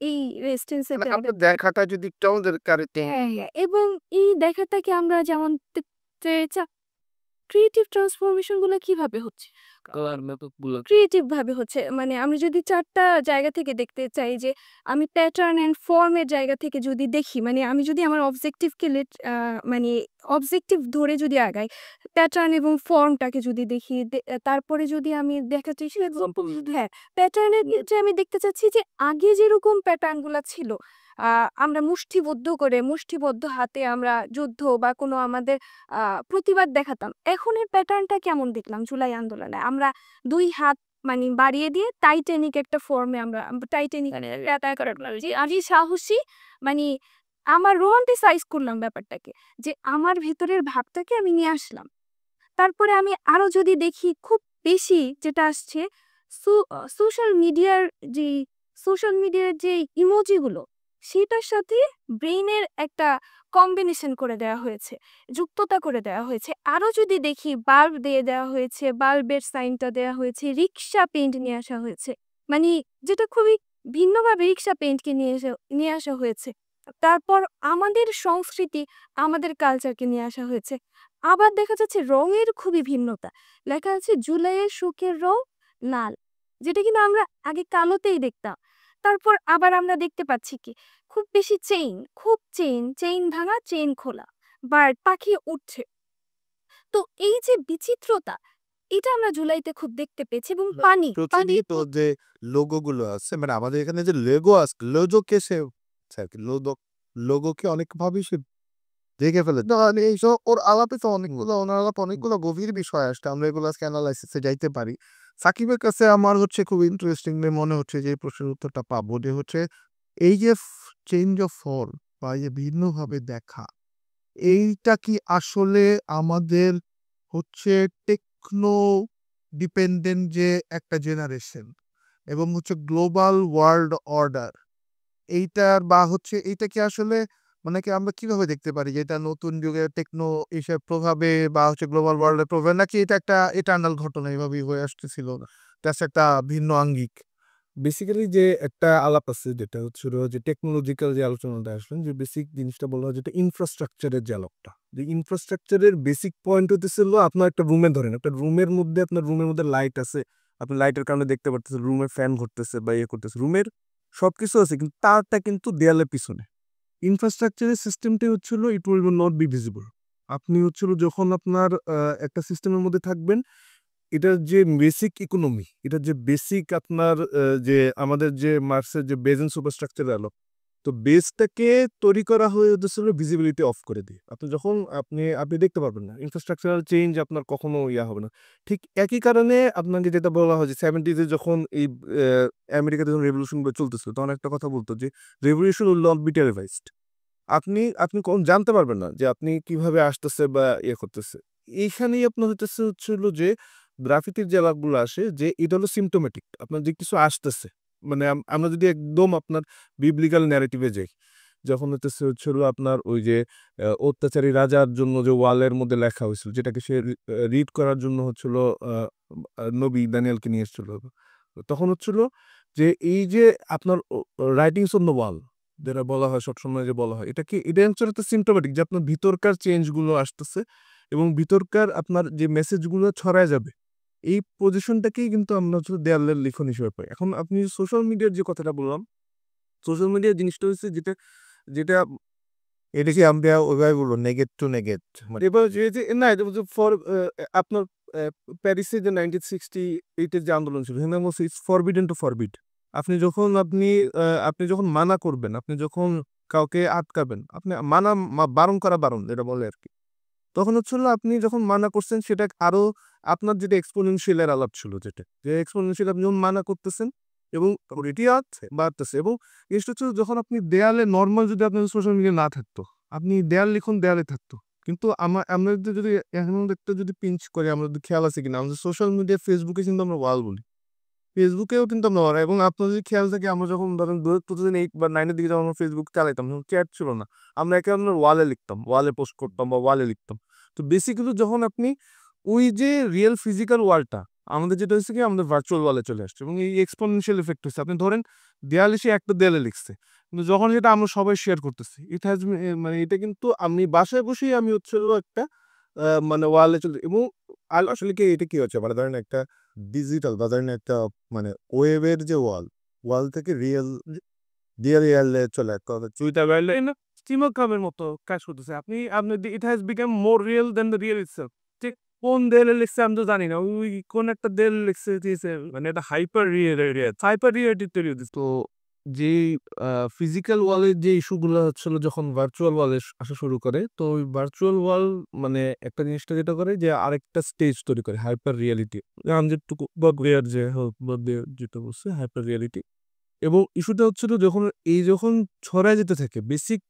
এই রেজিস্ট্যান্সের মানে জায়গা আপনার দেখাটা যদি একটু আমাদের হ্যাঁ, এবং এই দেখাটাকে আমরা যেমন ক্রিয়েটিভ ট্রান্সফরমেশন গুলো কিভাবে হচ্ছে? ক্রিয়েটিভ ভাবে হচ্ছে মানে আমি যদি ৪ টা জায়গা থেকে দেখতে চাই যে আমি প্যাটার্ন অ্যান্ড ফর্ম এর জায়গা থেকে যদি দেখি মানে আমি যদি আমার অবজেক্টিভকে মানে অবজেক্টিভ ধরে যদি আগাই, প্যাটার্ন এবং ফর্মটাকে যদি দেখি তারপরে যদি আমি দেখার চেষ্টা হ্যাঁ, প্যাটার্নের ক্ষেত্রে আমি দেখতে চাচ্ছি যে আগে যেরকম প্যাটার্ন গুলা ছিল আমরা মুষ্টিবদ্ধ হাতে আমরা যুদ্ধ বা কোনো আমাদের প্রতিবাদ দেখাতাম। এখন এর প্যাটার্নটা কেমন দেখলাম জুলাই আন্দোলনে? আমরা ২ হাত মানে বাড়িয়ে দিয়ে টাইটানিক একটা ফর্মে আমরা টাইটানিক আমি সাহসী মানে আমার রোমান্টিসাইজ করলাম ব্যাপারটাকে। যে আমার ভেতরের ভাবটাকে আমি নিয়ে আসলাম। তারপরে আমি আরো যদি দেখি খুব বেশি যেটা আসছে সোশ্যাল মিডিয়ার যে ইমোজি গুলো সেটার সাথে ব্রেইনের একটা কম্বিনেশন করে দেওয়া হয়েছে, যুক্ততা করে দেওয়া হয়েছে। আরো যদি দেখি বাল্ব দিয়ে দেওয়া হয়েছে, বাল্বের সাইনটা দেওয়া হয়েছে, রিক্সা পেইন্ট নিয়ে আসা হয়েছে। মানে যেটা খুবই ভিন্নভাবে রিক্সা পেইন্টকে নিয়ে আসা হয়েছে। তারপর আমাদের সংস্কৃতি, আমাদের কালচারকে নিয়ে আসা হয়েছে। আবার দেখা যাচ্ছে রঙের খুবই ভিন্নতা। লেখা আছে জুলাইয়ের শোকের রং লাল। যেটা কিনা আমরা আগে কালোতেই দেখতাম। তারপর আবার আমরা দেখতে পাচ্ছি কি খুব বেশি চেইন ভাঙা, চেইন খোলা। বার্ড পাখি উঠছে। তো এই যে বিচিত্রতা এটা আমরা জুলাইতে খুব দেখতে পেয়েছি এবং পানি প্রচলিত যে লোগো গুলো আছে মানে আমাদের এখানে যে লেগো আছে লোগোকে সে লোগোকে অনেকভাবেই সে দেখে ফেলে। মানে এইসব ওর আলাপে তো ওনার আলাপে অনেকগুলো গভীর বিষয় আসছে আমরা এগুলো আজকে অ্যানালাইসিসে যাইতে পারি। সাকিবের কাছে আমার হচ্ছে খুব ইন্টারেস্টিংলি মনে হচ্ছে যে এই প্রশ্নের উত্তরটা পাবো যে হচ্ছে এই যে চেঞ্জ অফ ফর্ম বা এই যে ভিন্নভাবে দেখা এইটা কি আসলে আমাদের হচ্ছে টেকনো ডিপেন্ডেন্ট যে একটা জেনারেশন এবং হচ্ছে গ্লোবাল ওয়ার্ল্ড অর্ডার এইটার বা হচ্ছে এইটা কি আসলে মানে কি আমরা কিভাবে দেখতে পারি যে এটা নতুন যুগের টেকনো এইসব প্রভাবে বা হচ্ছে গ্লোবাল ওয়ার্ল্ডের প্রভাবে নাকি এটা একটা এটার্নাল ঘটনা এইভাবেই হয়ে আসতেছিল জাস্ট একটা ভিন্ন আঙ্গিক। বেসিক্যালি যে একটা আলাপ আছে যেটা হচ্ছে হলো যে টেকনোলজিক্যাল যে আলোচনাটা আসলেন যে বেসিক জিনিসটা বলা হয় যেটা ইনফ্রাস্ট্রাকচারের যে আলাপটা যে ইনফ্রাস্ট্রাকচারের বেসিক পয়েন্ট হতেছিল আপনার একটা রুমে ধরেন একটা রুমের মধ্যে আপনার রুমের মধ্যে লাইট আছে আপনি লাইটের কারণে দেখতে পারতেছেন রুমে ফ্যান ঘুরতেছে বা ইয়ে করতেছে রুমের সবকিছু আছে কিন্তু তারটা কিন্তু দেয়ালের পিছনে ইনফ্রাস্ট্রাকচারের সিস্টেমটাই হচ্ছিল it will not be visible আপনি হচ্ছিল যখন আপনার একটা সিস্টেমের মধ্যে থাকবেন এটার যে বেসিক ইকোনমি এটার যে বেসিক আপনার যে আমাদের যে মার্সের যে বেজ এন্ড সুপারস্ট্রাকচার আলো তো বেসটাকে তৈরি করা হয়ে হতেছিল ভিজিবিলিটি অফ করে দিয়ে আপনি যখন আপনি দেখতে পারবেন না ইনফ্রাস্ট্রাকচারাল চেঞ্জ আপনার কখনো ইয়া হবে না ঠিক একই কারণে আপনাকে যেটা বলা হয় যে 70s যখন এই আমেরিকাতে যখন রেভলিউশন চলতেছিল তখন একটা কথা বলতো যে revolution will not be televised আপনি আপনি জানতে পারবেন না যে আপনি কিভাবে আসতেছে বা ইয়ে করতেছে। এইখানেই আপনার হচ্ছে হলো যে গ্রাফিতির যে আলাপগুলো আসে যে এটা হলো সিম্পটোমেটিক। আপনার যে কিছু আসতেছে। মানে আমরা যদি একদম আপনার বিবলিক্যাল ন্যারেটিভ এ যাই, যখন হচ্ছে হলো আপনার ওই যে অত্যাচারী রাজার জন্য যে ওয়ালের মধ্যে লেখা হয়েছিল যেটাকে সে রিড করার জন্য হচ্ছিল নবী দানিয়েলকে নিয়ে এসেছিল। তখন হচ্ছিল যে এই যে আপনার রাইটিংস অন দ্য ওয়াল যেটা বলা হয় সবসময় যে বলা হয় এটা হচ্ছে একটা সিম্পটোমেটিক যে আপনার ভিতরকার চেঞ্জগুলো আসতেছে এবং ভিতরকার আপনার যে মেসেজগুলো ছড়ায় যাবে এই পজিশনটাকেই কিন্তু আমরা হচ্ছে দেয়ালের লিখন হিসেবে পাই। এখন আপনি সোশ্যাল মিডিয়ার যে কথাটা বললাম, সোশ্যাল মিডিয়ার জিনিসটা হচ্ছে যেটা যেটা এটা কি আমরা ওইভাবে বলবো নেগেট টু নেগেট, মানে এবার যে না এটা হচ্ছে ফর আপনার প্যারিসে যে 1968 এর যে আন্দোলন ছিল হিউম্যান বলছে ইটস ফরবিডেন টু ফরবিড। আপনি যখন মানা করবেন, আপনি যখন কাউকে আটকাবেন, আপনি বারণ করা বারণ এটা বলে আর কি। তখন হচ্ছে হলো আপনি যখন মানা করছেন সেটা আরো আপনার যেটা এক্সপোনেনশিয়াল এর আলাপ ছিল যেটা যে এক্সপোনেনশিয়াল আপনি যখন মানা করতেছেন এবং এটি বাড়তেছে এবং জিনিসটা হচ্ছে যখন আপনি দেয়ালে নর্মাল যদি আপনার সোশ্যাল মিডিয়া না থাকতো আপনি দেয়াল লিখুন দেয়ালে থাকতো। কিন্তু আমরা যদি এখন একটা যদি পিঞ্চ করি আমরা যদি খেয়াল আছে কিনা আমাদের সোশ্যাল মিডিয়া ফেসবুকে কিন্তু আমরা ওয়াল বলি, ফেসবুকেও কিন্তু আমরা ওয়াল এবং আপনার যদি খেয়াল থাকে আমরা যখন ধরেন 2008 বা 9 এর দিকে যখন আমরা ফেসবুক চালাইতাম তখন চ্যাট ছিল না, আমরা একে অন্যের ওয়ালে লিখতাম, ওয়ালে পোস্ট করতাম বা ওয়ালে লিখতাম। তো বেসিক্যালি যখন আপনি ওই যে রিয়েল ফিজিক্যাল ওয়ালটা আমাদের যেটা হচ্ছে কি আমাদের ভার্চুয়াল ওয়ালে চলে আসছে এবং এই এক্সপোনেনশিয়াল এফেক্ট হচ্ছে আপনি ধরেন দেয়ালে সে একটা দেয়ালে লিখছে কিন্তু যখন যেটা আমরা সবাই শেয়ার করতেছি ইট হ্যাজ মানে এটা কিন্তু আমি বাসায় বসেই আমি হচ্ছে হলো একটা মানে ওয়ালে চলে এবং আসলে কি এটা কি হচ্ছে মানে ধরেন একটা ডিজিটাল বা ধরেন একটা মানে ওয়েবের যে ওয়াল থেকে রিয়েল রিয়েল চলে একটা টুইটার গাইডলাইন স্টিমার কামের মতো কাজ করতেছে। আপনি আপনি it has become more real than the real itself. ঠিক কোন দেয়ালে লিখছে আমি তো জানি না। ওই কোন একটা দেয়ালে লিখছে দিয়েছে মানে এটা হাইপার রিয়েলিটি তৈরি হতেছে। তো যেই ফিজিক্যাল ওয়ালের যে ইস্যুগুলো হচ্ছিল যখন ভার্চুয়াল ওয়ালে আসা শুরু করে তো ওই ভার্চুয়াল ওয়াল মানে একটা জিনিসটা যেটা করে যে আরেকটা স্টেজ তৈরি করে হাইপার রিয়েলিটি। আমি যেটুকু বদলিয়ার যে যেটা বলছে হাইপার রিয়েলিটি এবং ইস্যুটা হচ্ছিল যখন ছড়ায় যেতে থাকে বেসিক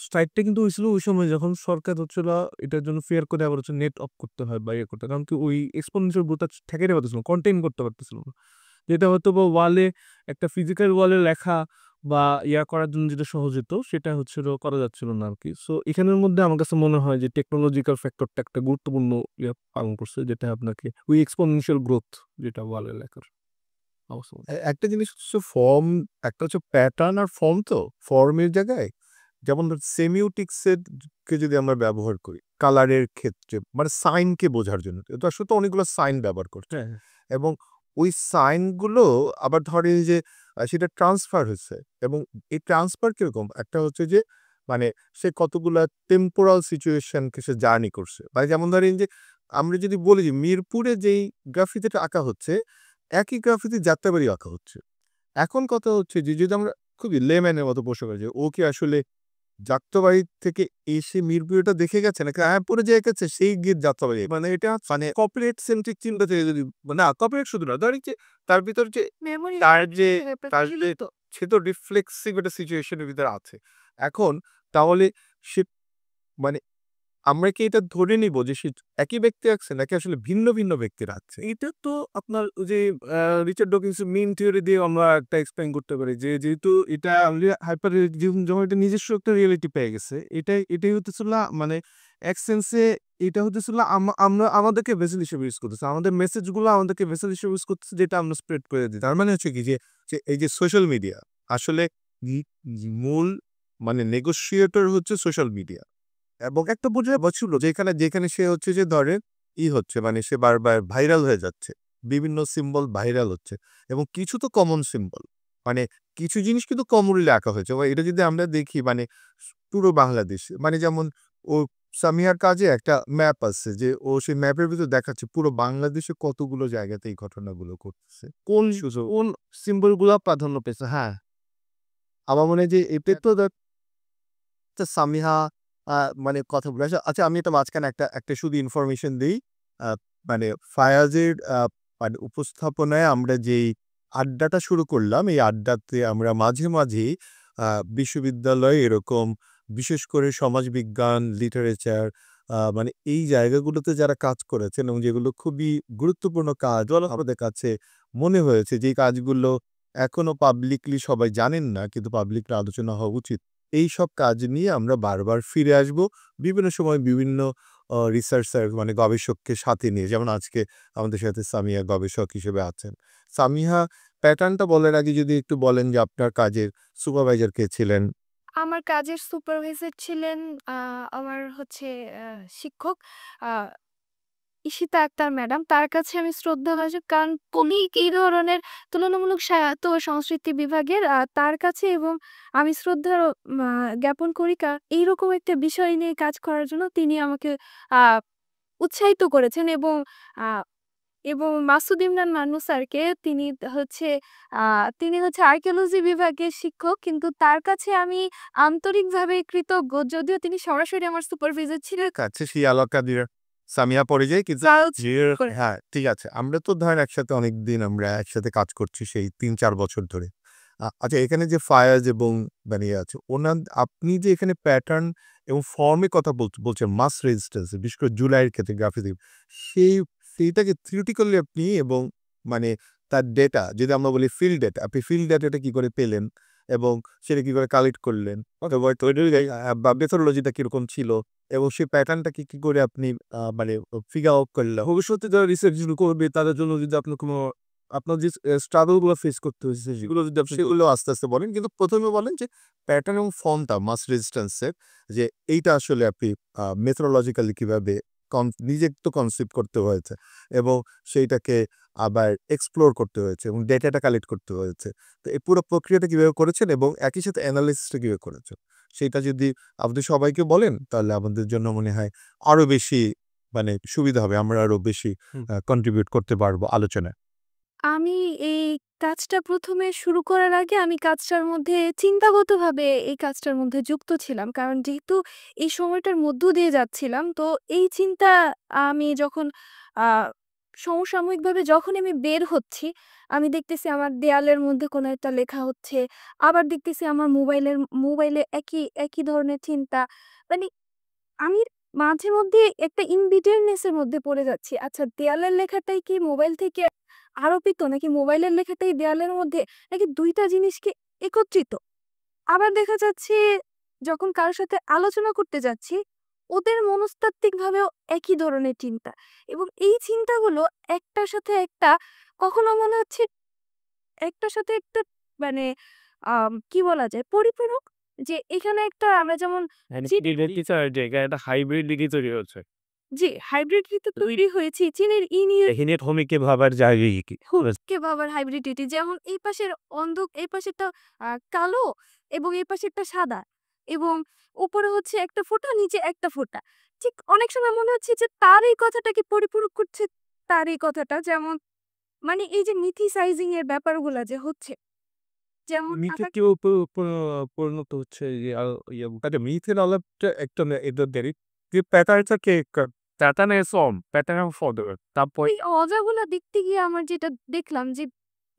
স্ট্রাইকটা কিন্তু হয়েছিল ওই সময় যখন সরকার হচ্ছিল এটার জন্য ফেয়ার করে আবার হচ্ছে নেট অফ করতে হয় বা ইয়ে করতে হয়। কারণ কি ওই এক্সপোনেনশিয়াল গ্রোথ ঠেকাইতে পারতেছিল না, কন্টেইন করতে পারতেছিল না। যেটা হয়তো বা ওয়ালে একটা ফিজিক্যাল ওয়ালে লেখা বা ইয়া করার জন্য যেটা সহজ হতো সেটা হচ্ছিল করা যাচ্ছিল না আর কি। সো এখানের মধ্যে আমার কাছে মনে হয় যে টেকনোলজিক্যাল ফ্যাক্টরটা একটা গুরুত্বপূর্ণ ইয়া পালন করছে যেটা আপনাকে ওই এক্সপোনেনশিয়াল গ্রোথ যেটা ওয়ালে লেখার অবস্থা। একটা জিনিস হচ্ছে ফর্ম, একটা হচ্ছে প্যাটার্ন আর ফর্ম। তো ফর্মের জায়গায় যেমন সেমিওটিক্সের কে যদি আমরা ব্যবহার করি কালারের ক্ষেত্রে মানে সাইনকে বোঝার জন্য তো আসলে তো অনেকগুলো সাইন ব্যবহার করছে হ্যাঁ, হ্যাঁ। এবং ওই সাইনগুলো আবার ধরেন যে সেটা ট্রান্সফার হচ্ছে এবং এই ট্রান্সফার কিরকম একটা হচ্ছে যে মানে সে কতগুলা টেম্পোরাল সিচুয়েশনকে সে জার্নি করছে মানে যেমন ধরেন যে আমরা যদি বলি যে মিরপুরে যেই গ্রাফিতিটা আঁকা হচ্ছে একই গ্রাফিতি যাত্রাবাড়ি আঁকা হচ্ছে। এখন কথা হচ্ছে যে যদি আমরা খুবই লেম্যানের মতো প্রশ্ন করি যে ও কি আসলে যাত্রাবাড়ি থেকে এসে মিরপুরটা দেখে গেছে নাকি পরে যে এঁকেছে সেই গিয়ে যাত্রাবাড়ি, মানে এটা মানে কর্পোরেট সেন্ট্রিক চিন্তা থেকে যদি না কর্পোরেট শুধু না ধরেন যে তার ভিতর যে মেমোরি তার যে তার ছিল যে তো। সে তো রিফ্লেক্সিভ একটা সিচুয়েশনের ভিতরে আছে এখন। তাহলে সে মানে আমরা কি এটা ধরে নিব যে সে একই ব্যক্তি আঁকছে নাকি আসলে ভিন্ন ভিন্ন ব্যক্তির আঁকছে? এটা তো আপনার ওই যে রিচার্ড ডকিন্সের মিন থিওরি দিয়ে আমরা একটা এক্সপ্লেইন করতে পারি যে যেহেতু এটা হাইপার যখন এটা নিজস্ব একটা রিয়েলিটি পেয়ে গেছে এটাই হতেছিল মানে এক সেন্সে এটা হতেছিল আমরা আমাদেরকে ভেসেল হিসেবে ইউজ করতেছে আমাদের মেসেজগুলো আমাদেরকে ভেসেল হিসেবে ইউজ করতেছে যেটা আমরা স্প্রেড করে দিই। তার মানে হচ্ছে কি যে যে এই যে সোশ্যাল মিডিয়া আসলে মূল মানে নেগোশিয়েটর হচ্ছে সোশ্যাল মিডিয়া এবং একটা বোঝা বছর যেখানে যেখানে সে হচ্ছে যে ধরে হচ্ছে মানে সে বারবার ভাইরাল হয়ে যাচ্ছে, বিভিন্ন সিম্বল ভাইরাল হচ্ছে এবং কিছু তো কমন সিম্বল মানে কিছু জিনিস কিন্তু কমনলি আঁকা হয়েছে। এটা যদি আমরা দেখি মানে পুরো বাংলাদেশ মানে যেমন ও সামিয়ার কাজে একটা ম্যাপ আছে যে ও সেই ম্যাপের ভিতরে দেখাচ্ছে পুরো বাংলাদেশে কতগুলো জায়গাতে এই ঘটনাগুলো করতেছে কোন সুযোগ কোন সিম্বলগুলো প্রাধান্য পেয়েছে। হ্যাঁ, আমার মনে হয় যে এতে তো সামিহা মানে কথা বলে আচ্ছা আমি এটা মাঝখানে একটা একটা শুধু ইনফরমেশন দিই মানে ফায়াজের মানে উপস্থাপনায় আমরা যেই আড্ডাটা শুরু করলাম এই আড্ডাতে আমরা মাঝে মাঝে বিশ্ববিদ্যালয়ে এরকম বিশেষ করে সমাজবিজ্ঞান, লিটারেচার মানে এই জায়গাগুলোতে যারা কাজ করেছেন এবং যেগুলো খুবই গুরুত্বপূর্ণ কাজ আমাদের কাছে মনে হয়েছে যে কাজগুলো এখনো পাবলিকলি সবাই জানেন না, কিন্তু পাবলিকলি আলোচনা হওয়া উচিত। এইসব কাজ নিয়ে আমরা বারবার ফিরে আসব বিভিন্ন সময় বিভিন্ন রিসার্চার মানে গবেষককে সাথে নিয়ে। যেমন আজকে আমাদের সাথে সামিয়া গবেষক হিসেবে আছেন। সামিহা, প্যাটার্নটা বলার আগে যদি একটু বলেন যে আপনার কাজের সুপারভাইজার কে ছিলেন? আমার কাজের সুপারভাইজার ছিলেন আমার হচ্ছে শিক্ষক আ ঈশিতা আক্তার ম্যাডাম। তার কাছে আমি শ্রদ্ধাভাজন, কারণ উনি এই ধরনের তুলনামূলক সাহিত্য ও সংস্কৃতি বিভাগের তার কাছে, এবং আমি শ্রদ্ধা জ্ঞাপন করি, কারণ এইরকম একটা বিষয় নিয়ে কাজ করার জন্য তিনি আমাকে আ উৎসাহিত করেছেন, আ এবং মাসুদ ইমরান মান্নু স্যারকে, হচ্ছে তিনি হচ্ছে আর্কিওলজি বিভাগের শিক্ষক, কিন্তু তার কাছে আমি আন্তরিকভাবে কৃতজ্ঞ, যদিও তিনি সরাসরি আমার সুপারভাইজার ছিলেন। কাছে সেই এলাকা দিয়ে সামিয়া পড়ে যায় কিন্তু সাউথ করে। হ্যাঁ, ঠিক আছে। আমরা তো ধরেন একসাথে অনেকদিন আমরা একসাথে কাজ করছি সেই ৩-৪ বছর ধরে। আচ্ছা, এখানে যে ফায়াজ এবং মানে আছে আপনি যে এখানে প্যাটার্ন এবং ফর্মের কথা বলছেন মাস রেজিস্ট্যান্স বিশেষ করে জুলাইয়ের ক্ষেত্রে গ্রাফিক্স সেই সেইটাকে থিওরিটিক্যালি আপনি এবং মানে তার ডেটা যদি আমরা বলি ফিল্ড ডেটা, আপনি ফিল্ড ডেটাটা কি করে পেলেন এবং সেটা কি করে কালেক্ট করলেন? অথবা বা মেথোডোলজিটা কিরকম ছিল এবং সেই প্যাটার্নটাকে কি করে আপনি মানে ফিগার আউট করলেন? ভবিষ্যতে যারা রিসার্চ গুলো করবে তাদের জন্য যদি আপনার কোনো আপনার যে স্ট্রাগল গুলো ফেস করতে হয়েছে সেগুলো যদি আপনি সেগুলো আস্তে, আস্তে বলেন। কিন্তু ১ম এ বলেন যে প্যাটার্ন এবং ফর্মটা মাস রেজিস্ট্যান্স এর যে এইটা আসলে আপনি মেথোডোলজিক্যালি কিভাবে নিজে তো কনসিভ করতে হয়েছে এবং সেইটাকে আবার এক্সপ্লোর করতে হয়েছে এবং ডেটাটা কালেক্ট করতে হয়েছে। তো এই পুরো প্রক্রিয়াটা কিভাবে করেছেন এবং একই সাথে এনালাইসিসটা কিভাবে করেছেন? সেইটা যদি আপনি সবাইকে বলেন তাহলে আমাদের জন্য মনে হয় আরো বেশি মানে সুবিধা হবে। আমরা আরো বেশি কন্ট্রিবিউট করতে পারবো আলোচনায়। আমি এই কাজটা ১ম এ শুরু করার আগে আমি কাজটার মধ্যে চিন্তাগতভাবে এই কাজটার মধ্যে যুক্ত ছিলাম। কারণ যেহেতু এই সময়টার মধ্য দিয়ে যাচ্ছিলাম, তো এই চিন্তা আমি যখন আ সমসাময়িকভাবে যখন আমি বের হচ্ছি, আমি দেখতেছি আমার দেয়ালের মধ্যে কোনো একটা লেখা হচ্ছে। আবার দেখতেছি আমার মোবাইলে একই একই ধরনের চিন্তা। মানে আমি মাঝে মধ্যে একটা ইনবিটারনেস এর মধ্যে পড়ে যাচ্ছি। আচ্ছা, দেয়ালের লেখাটাই কি মোবাইল থেকে আরোপিত? নাকি মোবাইলের লেখাটাই দেয়ালের মধ্যে? নাকি ২ টা জিনিস কি একত্রিত? আবার দেখা যাচ্ছে যখন কারো সাথে আলোচনা করতে যাচ্ছি, ওদের মনস্তাত্ত্বিকভাবেও একই ধরনের চিন্তা। এবং এই চিন্তাগুলো একটার সাথে একটা, কখনো মনে হচ্ছে একটার সাথে একটা, মানে কি বলা যায়? পরিপূরক। যে এখানে একটা আমরা যেমন জায়গায় একটা হাইব্রিড দিকে তৈরি হচ্ছে। জি, হাইব্রিড কিন্তু তৈরি হয়েছে চীনের ইনিয়ে এখানে ভূমিকে ভাবার জায়গায় কি? কে বাবার হাইব্রিডিটি, যেমন এই পাশের এই পাশেরটা কালো, এবং এই পাশেরটা সাদা, এবং উপরে হচ্ছে একটা ফোঁটা, নিচে একটা ফোঁটা। ঠিক অনেক সময় মনে হচ্ছে যে তার এই কথাটাকে পরিপূরক করছে তার এই কথাটা। যেমন মানে এই যে মিথিসাইজিং এর ব্যাপারগুলা যে হচ্ছে, যেমন মিথে কেউ পরিণত হচ্ছে যে আচ্ছা, মিথের আলাপটা একটা এটা দেরি যে প্যাটার্নটাকে প্যাটার্নের ফর্ম প্যাটার্ন ফর্ম তারপর ওই অজাগুলা দেখতে গিয়ে আমার যেটা দেখলাম যে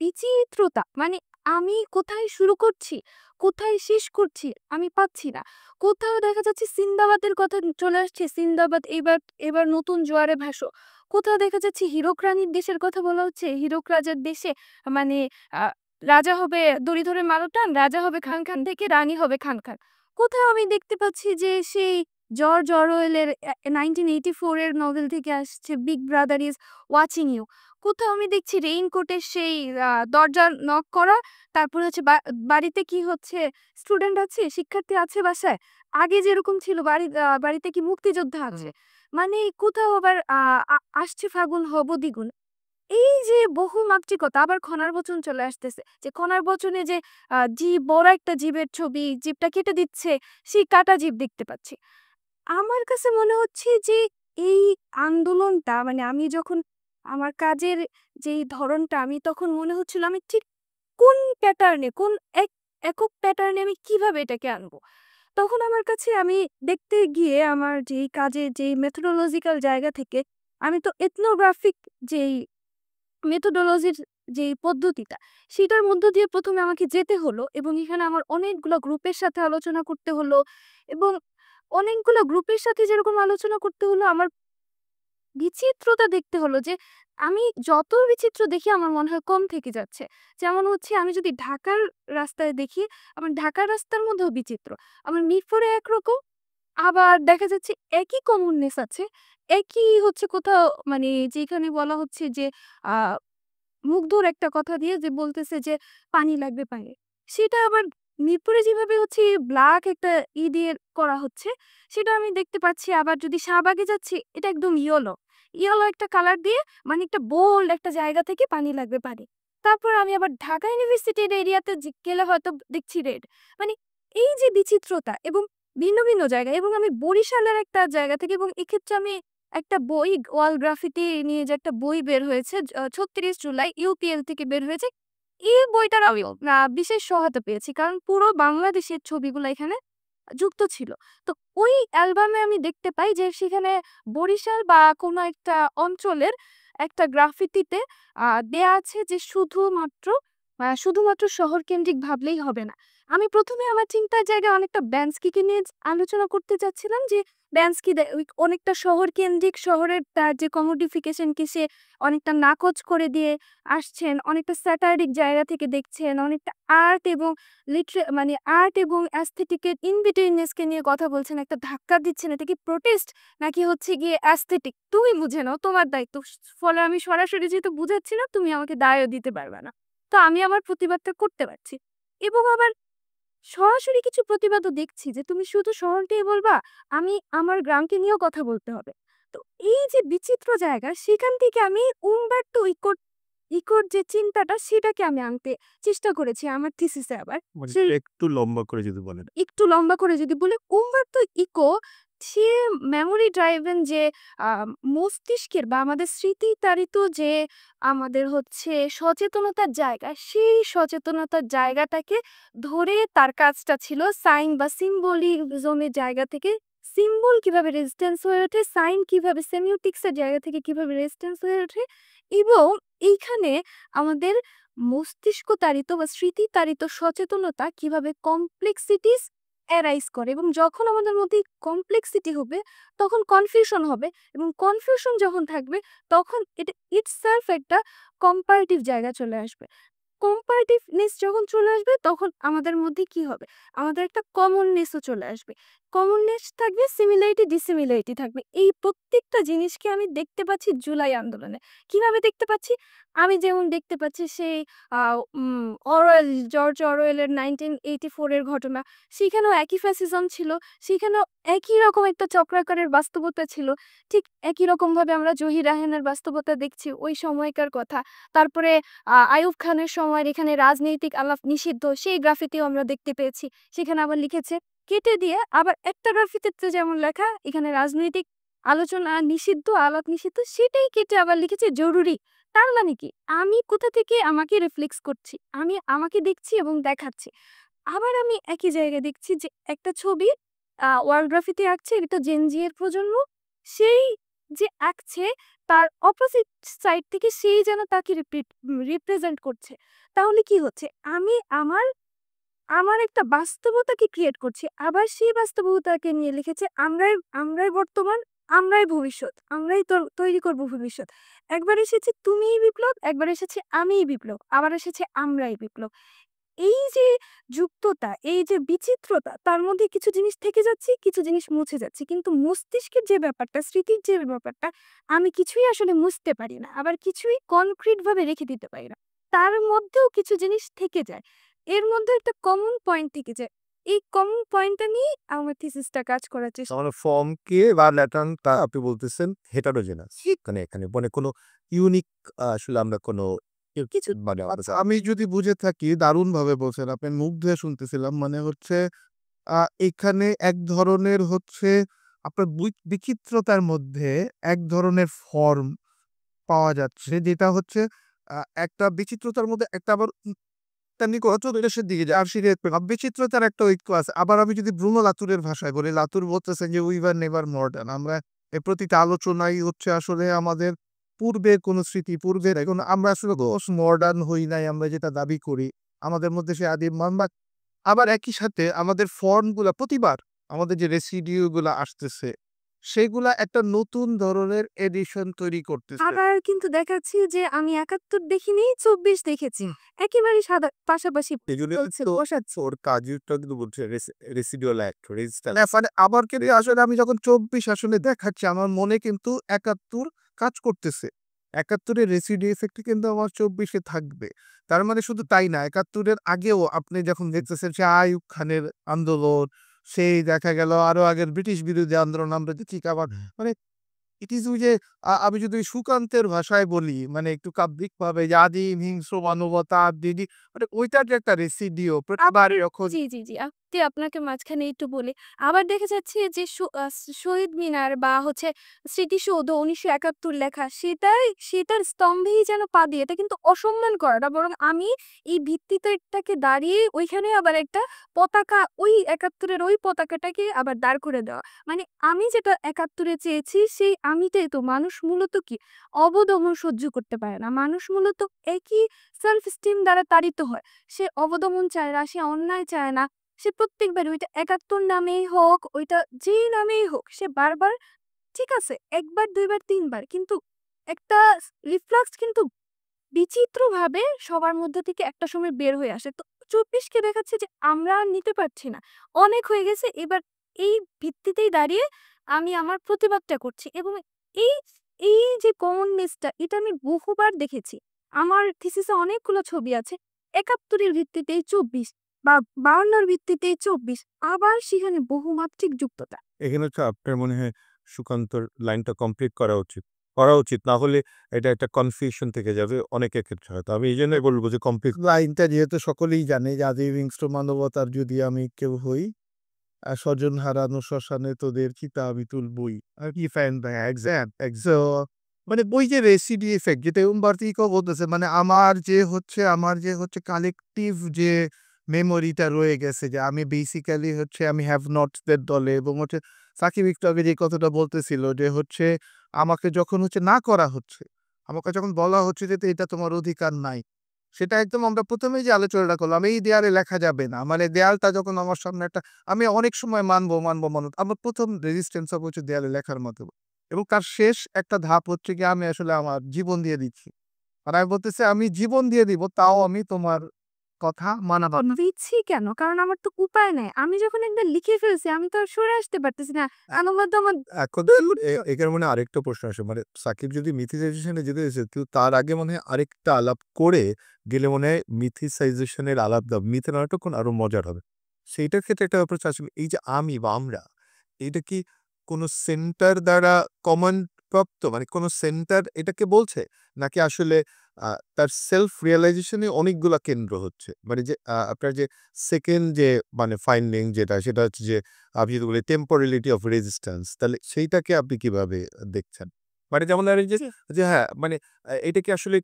বিচিত্রতা, মানে আমি কোথায় শুরু করছি, কোথায় শেষ করছি আমি পাচ্ছি না। কোথাও দেখা যাচ্ছে সিন্দাবাদের কথা চলে আসছে, সিন্দাবাদ এবার এবার নতুন জোয়ারে ভাসো। কোথাও দেখা যাচ্ছে হীরক রানীর দেশের কথা বলা হচ্ছে, হীরক রাজার দেশে, মানে রাজা হবে দড়িধরে মারুটান, রাজা হবে খান খান থেকে রানী হবে খান খান। কোথাও আমি দেখতে পাচ্ছি যে সেই জর্জ অরওয়েলের 1984 এর নভেল থেকে আসছে big brother is watching you. কোথাও আমি দেখছি রেইনকোটের সেই দরজা নক করা, তারপরে হচ্ছে বাড়িতে কি হচ্ছে, স্টুডেন্ট আছে, শিক্ষার্থী আছে বাসায়। আগে যেরকম ছিল বাড়িতে কি মুক্তিযোদ্ধা আছে। মানে কোথাও আবার আসছে ফাগুন হব দ্বিগুণ। এই যে বহুমাত্রিকতা, আবার খনার বচন চলে আসতেছে। যে খনার বচনে যে জীব, বড় একটা জীবের ছবি, জীবটা কেটে দিচ্ছে, সেই কাটা জীব দেখতে পাচ্ছি। আমার কাছে মনে হচ্ছে যে এই আন্দোলনটা, মানে আমি যখন আমার কাজের যেই ধরনটা, আমি তখন মনে হচ্ছিল আমি ঠিক কোন প্যাটার্নে, কোন একক প্যাটার্নে আমি কিভাবে এটাকে আনবো। তখন আমার কাছে আমি দেখতে গিয়ে আমার যেই কাজের যেই মেথোডোলজিক্যাল জায়গা থেকে, আমি তো এথনোগ্রাফিক যেই মেথোডোলজির যে পদ্ধতিটা, সেটার মধ্য দিয়ে ১ম এ আমাকে যেতে হলো এবং এখানে আমার অনেকগুলো গ্রুপের সাথে আলোচনা করতে হলো এবং অনেকগুলো গ্রুপের সাথে যেরকম আলোচনা করতে হলো, আমার বিচিত্রতা দেখতে হলো যে আমি যত বিচিত্র দেখি আমার মনে হয় কম থেকে যাচ্ছে। যেমন হচ্ছে আমি যদি ঢাকার রাস্তায় দেখি, আমার ঢাকার রাস্তার মধ্যেও বিচিত্র। আমার মিরপুরে একরকম, আবার দেখা যাচ্ছে একই কমননেস আছে। একই হচ্ছে কোথাও মানে যেখানে বলা হচ্ছে যে আ মুগ্ধর একটা কথা দিয়ে যে বলতেছে যে পানি লাগবে পানি। সেটা আবার মিরপুরে যেভাবে হচ্ছে ব্লাক একটা দিয়ে করা হচ্ছে, সেটা আমি দেখতে পাচ্ছি। আবার যদি শাহবাগে যাচ্ছি, এটা একদম ইয়েলো। ইয়েলো একটা কালার দিয়ে মানে একটা বোল্ড একটা জায়গা থেকে পানি লাগবে পানি। তারপর আমি আবার ঢাকা ইউনিভার্সিটির এরিয়াতে গেলে হয়তো দেখছি রেড। মানে এই যে বিচিত্রতা এবং ভিন্ন, ভিন্ন জায়গায়, এবং আমি বরিশালের একটা জায়গা থেকে, এবং এক্ষেত্রে আমি একটা বই ওয়াল গ্রাফিতি নিয়ে যে একটা বই বের হয়েছে ৩৬ জুলাই ইউপিএল থেকে বের হয়েছে। এই বইটার আমি বিশেষ সহায়তা পেয়েছি। কারণ পুরো বাংলাদেশের ছবিগুলা এখানে যুক্ত ছিল। তো ওই অ্যালবামে আমি দেখতে পাই যে সেখানে বরিশাল বা কোনো একটা অঞ্চলের একটা গ্রাফিতিতে দেয়া আছে যে শুধুমাত্র শহরকেন্দ্রিক ভাবলেই হবে না। আমি ১ম এ আমার চিন্তার জায়গায় অনেকটা ব্যান্সকিকে নিয়ে আলোচনা করতে চাচ্ছিলাম যে ব্যান্সকি ওই অনেকটা শহরকেন্দ্রিক, শহরের তার যে কমোডিফিকেশন কে সে অনেকটা নাকচ করে দিয়ে আসছেন, অনেকটা স্যাটারিক জায়গা থেকে দেখছেন, অনেকটা মানে আর্ট এবং অ্যাস্থেটিকের ইন বিটুইননেস কে নিয়ে কথা বলছেন, একটা ধাক্কা দিচ্ছেন। এটা কি প্রোটেস্ট নাকি হচ্ছে গিয়ে অ্যাস্থেটিক? তুমি বুঝে নাও, তোমার দায়িত্ব। ফলে আমি সরাসরি যেহেতু বুঝাচ্ছি না, তুমি আমাকে দায়ও দিতে পারবে না। তো আমি আমার প্রতিবাদটা করতে পারছি। এবং আবার সরাসরি কিছু প্রতিবাদও দেখছি যে তুমি শুধু শহরটাই বলবা, আমি আমার গ্রামকে নিয়েও কথা বলতে হবে। তো এই যে বিচিত্র জায়গা, সেখান থেকে আমি উম্বার্তো ইকোর যে চিন্তাটা, সেটাকে আমি আনতে চেষ্টা করেছি আমার থিসিসে আবার। মানে সেই একটু লম্বা করে যদি বলেন। একটু লম্বা করে যদি বলি, উম্বার্তো ইকো সে মেমোরি ড্রাইভেন যে আ মস্তিষ্কের বা আমাদের স্মৃতিতাড়িত যে আমাদের হচ্ছে সচেতনতার জায়গা, সেই সচেতনতার জায়গাটাকে ধরে তার কাজটা ছিল সাইন বা সিম্বলিজমের জায়গা থেকে সিম্বল কিভাবে রেজিস্ট্যান্স হয়ে ওঠে, সাইন কিভাবে সেমিওটিক্স এর জায়গা থেকে কিভাবে রেজিস্ট্যান্স হয়ে ওঠে, এবং এইখানে আমাদের মস্তিষ্কতাড়িত বা স্মৃতিতাড়িত সচেতনতা কিভাবে কমপ্লেক্সিটিস অ্যারাইজ করে, এবং যখন আমাদের মধ্যে কমপ্লেক্সিটি হবে তখন কনফিউশন হবে, এবং কনফিউশন যখন থাকবে তখন এটা ইটসেলফ একটা কম্পারেটিভ জায়গা চলে আসবে। কম্পারেটিভনেস যখন চলে আসবে তখন আমাদের মধ্যে কি হবে? আমাদের একটা কমননেসও চলে আসবে। কমননেস থাকবে, সিমিলারিটি, ডিসিমিলারিটি থাকবে। এই প্রত্যেকটা জিনিসকে আমি দেখতে পাচ্ছি জুলাই আন্দোলনে। কিভাবে দেখতে পাচ্ছি? আমি যেমন দেখতে পাচ্ছি সেই আ উম অরওয়েল, জর্জ অরওয়েলের 1984 এর ঘটনা। সেখানেও একই ফ্যাসিজম ছিল। সেখানেও একই রকম একটা চক্রাকারের বাস্তবতা ছিল। ঠিক একই রকমভাবে আমরা জহির রায়হানের বাস্তবতা দেখছি ওই সময়কার কথা। তারপরে আইয়ুব খানের সময়ের এখানে রাজনৈতিক আলাপ নিষিদ্ধ, সেই গ্রাফিতিও আমরা দেখতে পেয়েছি। সেখানে আবার লিখেছে কেটে দিয়ে আবার একটা গ্রাফিতিতে যেমন লেখা এখানে রাজনৈতিক আলোচনা নিষিদ্ধ, আলাপ নিষিদ্ধ, সেটাই কেটে আবার লিখেছে জরুরি। তার মানে কি? আমি কোথা থেকে আমাকে রিফ্লেক্স করছি। আমি আমাকে দেখছি এবং দেখাচ্ছি। আবার আমি একই জায়গায় দেখছি যে একটা ছবি ওয়াল গ্রাফিতি আঁকছে, এটা জেন জি এর প্রজন্ম। সেই যে আঁকছে তার অপোজিট সাইড থেকে সেই যেন তাকে রিপ্রেজেন্ট করছে। তাহলে কি হচ্ছে? আমি আমার একটা বাস্তবতাকে ক্রিয়েট করছি। আবার সেই বাস্তবতাকে নিয়ে লিখেছে আমরাই বর্তমান, আমরাই ভবিষ্যৎ। আমরাই তৈরি করব ভবিষ্যৎ। একবার এসেছে তুমিই বিপ্লব, একবার এসেছে আমিই বিপ্লব, আবার এসেছে আমরাই বিপ্লব। এই যে যুক্ততা, এই যে বিচিত্রতা, তার মধ্যে কিছু জিনিস থেকে যাচ্ছে, কিছু জিনিস মুছে যাচ্ছে। কিন্তু মস্তিষ্কের যে ব্যাপারটা, স্মৃতির যে ব্যাপারটা, আমি কিছুই আসলে মুছতে পারি না। আবার কিছুই কনক্রিট ভাবে রেখে দিতে পারি না। তার মধ্যেও কিছু জিনিস থেকে যায়। এর মধ্যে একটা কমন পয়েন্ট থেকে যায়। এই কমন পয়েন্টটা নিয়েই আমার থিসিসটা কাজ করার চেষ্টা। তার মানে ফর্মকে বা ল্যাটার্নটা আপনি বলতেছেন হেটারোজেনাস। এখানে মানে কোনো ইউনিক আসলে আমরা কোনো কিছু মানে আচ্ছা, আমি যদি বুঝে থাকি দারুণভাবে বলছেন। আপনি মুখ ধুয়ে শুনতেছিলাম। মানে হচ্ছে আ এখানে এক ধরনের হচ্ছে আপনার বিচিত্রতার মধ্যে এক ধরনের ফর্ম পাওয়া যাচ্ছে, যেটা হচ্ছে একটা বিচিত্রতার মধ্যে একটা আবার তেমনি কচুরিদেশের দিকে যায়। আর বিচিত্রতার একটা ঐক্য আছে। আবার আমি যদি ব্রুনো লাতুরের ভাষায় বলি, লাতুর বলতেছেন যে, "উই ওয়ার নেভার মডার্ন।" আমরা প্রতিটা আলোচনাই হচ্ছে আসলে আমাদের পূর্বের কোনো স্মৃতি, পূর্বের এখন আমরা আসলে মডার্ন হই নাই আমরা যেটা দাবি করি। আমাদের মধ্যে সেই আদিম মান বা আবার একই সাথে আমাদের ফর্মগুলা প্রতিবার আমাদের যে রেসিডিউ গুলা আসতেছে, সেগুলা একটা নতুন ধরনের এডিশন তৈরি করতেছে। আবার কিন্তু দেখাচ্ছি যে আমি ৭১ দেখিনি, ২৪ দেখেছি। একেবারেই পাশাপাশি এজন্য চলছে, তো বসাচ্ছে। ওর কাজটা কিন্তু বলছে রেসিডুয়াল অ্যাক্ট, রেজিস্ট্যান্স। মানে আবার কিন্তু আসলে আমি যখন ২৪ আসলে দেখাচ্ছি আমার মনে কিন্তু ৭১ কাজ করতেছে। ৭১ এর রেসিডিউ ইফেক্ট কিন্তু আমার ২৪ এ থাকবে। তার মানে শুধু তাই না, ৭১ এর আগেও আপনি যখন দেখতেছেন যে আইয়ুব খানের আন্দোলন, সেই দেখা গেল আরো আগের ব্রিটিশ বিরোধী আন্দোলন আমরা দেখি আবার মানে ইট ইজ ওই যে আমি যদি ওই সুকান্তের ভাষায় বলি মানে একটু কাব্যিকভাবে যে আদিম হিংস্র মানবতা দিদি মানে ওইটার যে একটা রেসিডিও প্রতিবার যখন জি, জি, জি। আপনাকে মাঝখানে একটু বলি। আবার দেখা যাচ্ছে যে শহীদ মিনার বা হচ্ছে স্মৃতিসৌধ ১৯৭১ লেখা সেটার স্তম্ভেই যেন পা দিয়ে এটা কিন্তু অসম্মান করা না, বরং আমি এই ভিত্তিটাকে দাঁড়িয়ে ওইখানে আবার একটা পতাকা ওই ৭১ এর ওই পতাকাটাকে আবার দাঁড় করে দেওয়া। মানে আমি যেটা ৭১ এ চেয়েছি সেই আমিটাই তো। মানুষ মূলত কি? অবদমন সহ্য করতে পারে না। মানুষ মূলত একই সেলফ এস্টিম দ্বারা তাড়িত হয়। সে অবদমন চায় না, সে অন্যায় চায় না। সে প্রত্যেকবার ওইটা ৭১ নামেই হোক, ওইটা যেই নামেই হোক, সে বারবার ঠিক আছে ১ বার, ২ বার, ৩ বার। কিন্তু একটা রিফ্লাক্স কিন্তু বিচিত্রভাবে সবার মধ্যে থেকে একটা সময় বের হয়ে আসে। তো ২৪ কে দেখাচ্ছে যে আমরা আর নিতে পারছি না। অনেক হয়ে গেছে। এবার এই ভিত্তিতেই দাঁড়িয়ে আমি আমার প্রতিবাদটা করছি এবং এই এই যে কমননেসটা এটা আমি বহুবার দেখেছি। আমার থিসিসে অনেকগুলো ছবি আছে। ৭১ এর ভিত্তিতেই ২৪ বা ৫২ এর ভিত্তিতেই ২৪ আবার সেখানে বহুমাত্রিক যুক্ততা। এখানে হচ্ছে আপনার মনে হয় সুকান্তর লাইনটা কমপ্লিট করা উচিত। করা উচিত। না হলে এটা একটা কনফিউশন থেকে যাবে অনেকের ক্ষেত্রে হয়তো। আমি এইজন্যই বলব যে কমপ্লিট লাইনটা যেহেতু সকলেই জানে যে আদিম হিংস্র মানবতার যদি আমি কেউ হই স্বজন হারানো শ্মশানে তোদের চিতা আমি তুলবই আর কি ফ্যান মানে ওই যে রেসিডি ইফেক্ট যেটা উম্বার্তো ইকো বলতেছে মানে আমার যে হচ্ছে কালেকটিভ যে মেমোরিটা রয়ে গেছে যে আমি বেসিক্যালি হচ্ছে আমি হ্যাভ নট দের দলে এবং হচ্ছে সাকিব একটু আগে যে কথাটা বলতেছিল যে হচ্ছে আমাকে যখন হচ্ছে না করা হচ্ছে আমাকে যখন বলা হচ্ছে যে এটা তোমার অধিকার নাই সেটা একদম আমরা প্রথমেই যে আলোচনাটা করলাম এই দেয়ালে লেখা যাবে না মানে দেয়ালটা যখন আমার সামনে একটা আমি অনেক সময় মানবো আমার প্রথম রেজিস্ট্যান্স হবে হচ্ছে দেয়ালে লেখার মতো এবং তার শেষ একটা ধাপ হচ্ছে গিয়ে আমি আসলে আমার জীবন দিয়ে দিচ্ছি আর আমি বলতেছি আমি জীবন দিয়ে দিব তাও আমি তোমার কথা মানাবো না। দিচ্ছি কেন? কারণ আমার তো উপায় নাই। আমি যখন একবার লিখে ফেলছি আমি তো আর সরে আসতে পারতেছি না। আমার তো আমার এখন এখানে মনে হয় আরেকটা প্রশ্ন আসে মানে সাকিব যদি মিথিসাইজেশনে যেতে চাইছে কিন্তু তার আগে মনে হয় আরেকটা আলাপ করে গেলে মনে হয় মিথিসাইজেশনের আলাপটা মিথের নাটক আরো মজার হবে। সেইটার ক্ষেত্রে একটা ব্যাপার আসলে এই যে আমি বা আমরা এটা কি কোনো সেন্টার দ্বারা কমন প্রাপ্ত মানে কোনো সেন্টার এটাকে বলছে নাকি আসলে তার সেলফ রিয়েলাইজেশনে অনেকগুলা কেন্দ্র হচ্ছে মানে যে আপনার যে সেকেন্ড যে মানে ফাইন্ডিং যেটা সেটা হচ্ছে যে আপনি যদি বলি টেম্পোরালিটি অফ রেজিস্ট্যান্স তাহলে সেইটাকে আপনি কিভাবে দেখছেন? মানে যেমন ধরেন যে, জি। যে হ্যাঁ, মানে এটা কি আসলে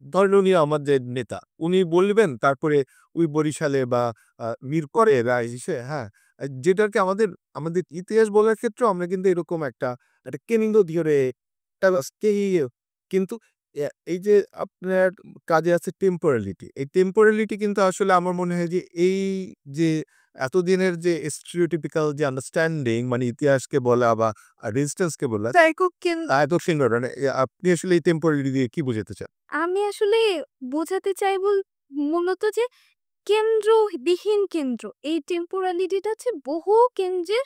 ধরেন উনি আমাদের নেতা। উনি বলবেন তারপরে ওই বরিশালে বা মিরপুরে রায় এসে হ্যাঁ, যেটাকে আমাদের ইতিহাস বলার ক্ষেত্রেও আমরা কিন্তু এরকম একটা কেন্দ্র ধরে একটা কিন্তু এই যে আপনার কাজে আছে টেম্পোরালিটি। এই টেম্পোরালিটি কিন্তু আসলে আমার মনে হয় যে এই যে এতদিনের যে স্টিরিওটিপিক্যাল যে আন্ডারস্ট্যান্ডিং মানে ইতিহাসকে বলা বা রেজিস্ট্যান্স কে বলা সাইকো এত সুন্দর মানে আপনি আসলে এই টেম্পোরারি দিয়ে কি বোঝাতে চান? আমি আসলে বোঝাতে চাইবো মূলত যে কেন্দ্রবিহীন কেন্দ্র। এই টেম্পোরালিটিটা হচ্ছে বহু কেন্দ্রের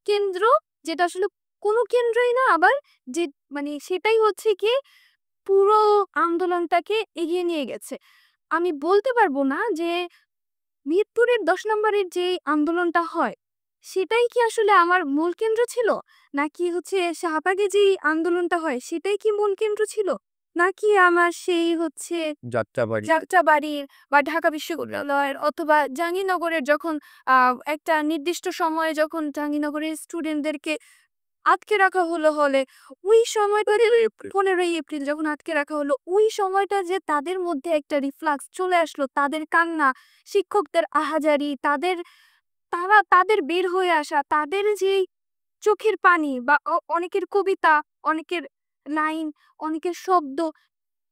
কেন্দ্র যেটা আসলে কোনো কেন্দ্রই না আবার যে মানে সেটাই হচ্ছে গিয়ে পুরো আন্দোলনটাকে এগিয়ে নিয়ে গেছে। আমি বলতে পারব না যে মিরপুরের ১০ নম্বরের যে আন্দোলনটা হয়, সেটাই কি আসলে আমার মূল কেন্দ্র ছিল? নাকি হচ্ছে শাহবাগে যেই আন্দোলনটা হয়, সেটাই কি মূল কেন্দ্র ছিল? নাকি আমার সেই হচ্ছে যাত্রাবাড়ি। যাত্রাবাড়ির বা ঢাকা বিশ্ববিদ্যালয়ের অথবা জাহাঙ্গীরনগরের যখন আ একটা নির্দিষ্ট সময়ে যখন জাহাঙ্গীরনগরের স্টুডেন্টদেরকে আটকে রাখা হলো হলে, ওই সময়টা ১৫ই এপ্রিল যখন আটকে রাখা হলো, ওই সময়টা যে তাদের মধ্যে একটা রিফ্লাক্স চলে আসলো, তাদের কান্না, শিক্ষকদের আহাজারি, তাদের বের হয়ে আসা, তাদের যেই চোখের পানি বা অনেকের কবিতা, অনেকের লাইন, অনেকের শব্দ,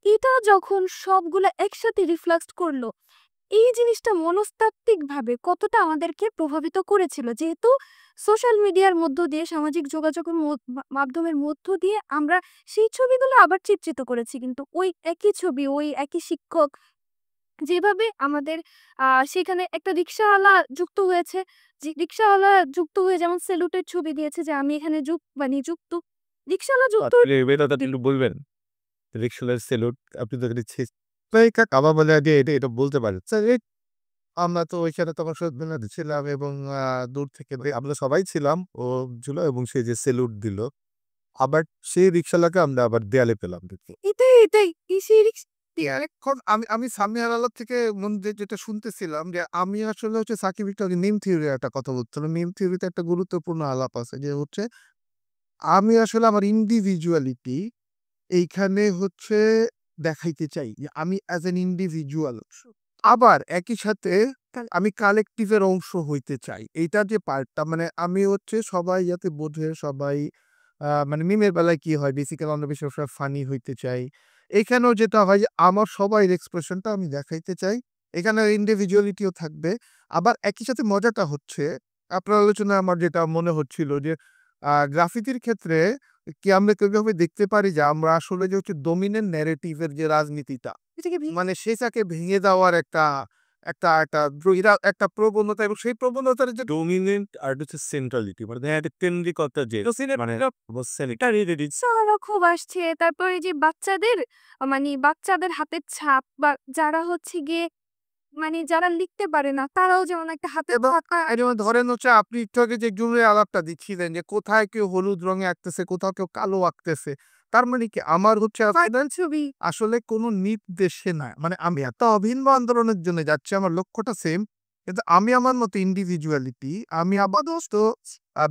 এটা যখন সবগুলা একসাথে রিফ্লেক্ট করলো, এই জিনিসটা মনস্তাত্ত্বিকভাবে কতটা আমাদেরকে প্রভাবিত করেছিল। যেহেতু সোশ্যাল মিডিয়ার মধ্য দিয়ে, সামাজিক যোগাযোগের মাধ্যমের মধ্য দিয়ে আমরা সেই ছবিগুলো আবার চিত্রিত করেছি। কিন্তু ওই একই ছবি, ওই একই শিক্ষক যেভাবে আমাদের সেখানে একটা রিক্শাওয়ালা যুক্ত হয়েছে, যে রিক্শাওয়ালা যুক্ত হয়ে যেমন সেলুটের ছবি দিয়েছে যে আমি এখানে যুক্ত। রিক্শাওয়ালা যুক্ত আপনি এটা একটু বলবেন? রিকশালার সেলুট আপনি তো এটা আমার মনে হয় যে এটা বলতে পারেন। স্যার আমরা তো ওইখানে তখন শহীদ ছিলাম এবং দূর থেকে আমরা সবাই ছিলাম। ও ছিল এবং সে যে সেলুট দিল। আবার সেই রিকশাওয়ালাকে আমরা আবার দেয়ালে পেলাম দেখতে। এটাই সেই এখন আমি সামিয়া আলার থেকে মধ্যে যেটা শুনতেছিলাম যে আমি আসলে হচ্ছে সাকিব একটু আগে মিম থিওরি একটা কথা বলছিলাম। মিম থিওরিতে একটা গুরুত্বপূর্ণ আলাপ আছে যে হচ্ছে আমি আসলে আমার ইন্ডিভিজুয়ালিটি এইখানে হচ্ছে দেখাইতে চাই যে আমি অ্যাজ এন ইন্ডিভিজুয়াল আবার একই সাথে আমি কালেকটিভের অংশ হইতে চাই। এইটা যে পার্টটা মানে আমি হচ্ছে সবাই যাতে বোঝে সবাই মানে মিমের বেলায় কি হয় বেসিক্যালি আমরা বেশি সবসময় ফানি হইতে চাই। এখানেও যেটা হয় যে আমার সবাই এক্সপ্রেশনটা আমি দেখাইতে চাই। এখানে ইন্ডিভিজুয়ালিটিও থাকবে। আবার একই সাথে মজাটা হচ্ছে আপনার আলোচনায় আমার যেটা মনে হচ্ছিল যে গ্রাফিতির ক্ষেত্রে কি আমরা কিভাবে দেখতে পারি যে আমরা আসলে যে হচ্ছে ডমিনেন্ট ন্যারেটিভের যে রাজনীতিটা মানে সেটাকে ভেঙে দেওয়ার একটা একটা একটা একটা প্রবণতা এবং সেই প্রবণতার যে ডমিনেন্ট আর হচ্ছে সেন্ট্রালিটি মানে দেখা একটা কেন্দ্রিকতা যে মানে বুঝছেন এটা উৎসাহরা খুব আসছে। তারপরে যে বাচ্চাদের হাতের ছাপ বা যারা হচ্ছে গিয়ে যারা লিখতে পারে না তারাও যেমন একটা হাতের এবং ছাপ যেমন ধরেন হচ্ছে আপনি একটু আগে যে জুমের আলাপটা দিচ্ছিলেন যে কোথায় কেউ হলুদ রঙে আঁকতেছে কোথাও কেউ কালো আঁকতেছে তার মানে কি আমার হচ্ছে ছবি আসলে কোনো নির্দেশে না মানে আমি এত অভিন্ন আন্দোলনের জন্য যাচ্ছি আমার লক্ষ্যটা সেম কিন্তু আমি আমার মতো ইন্ডিভিজুয়ালিটি আমি আপাতত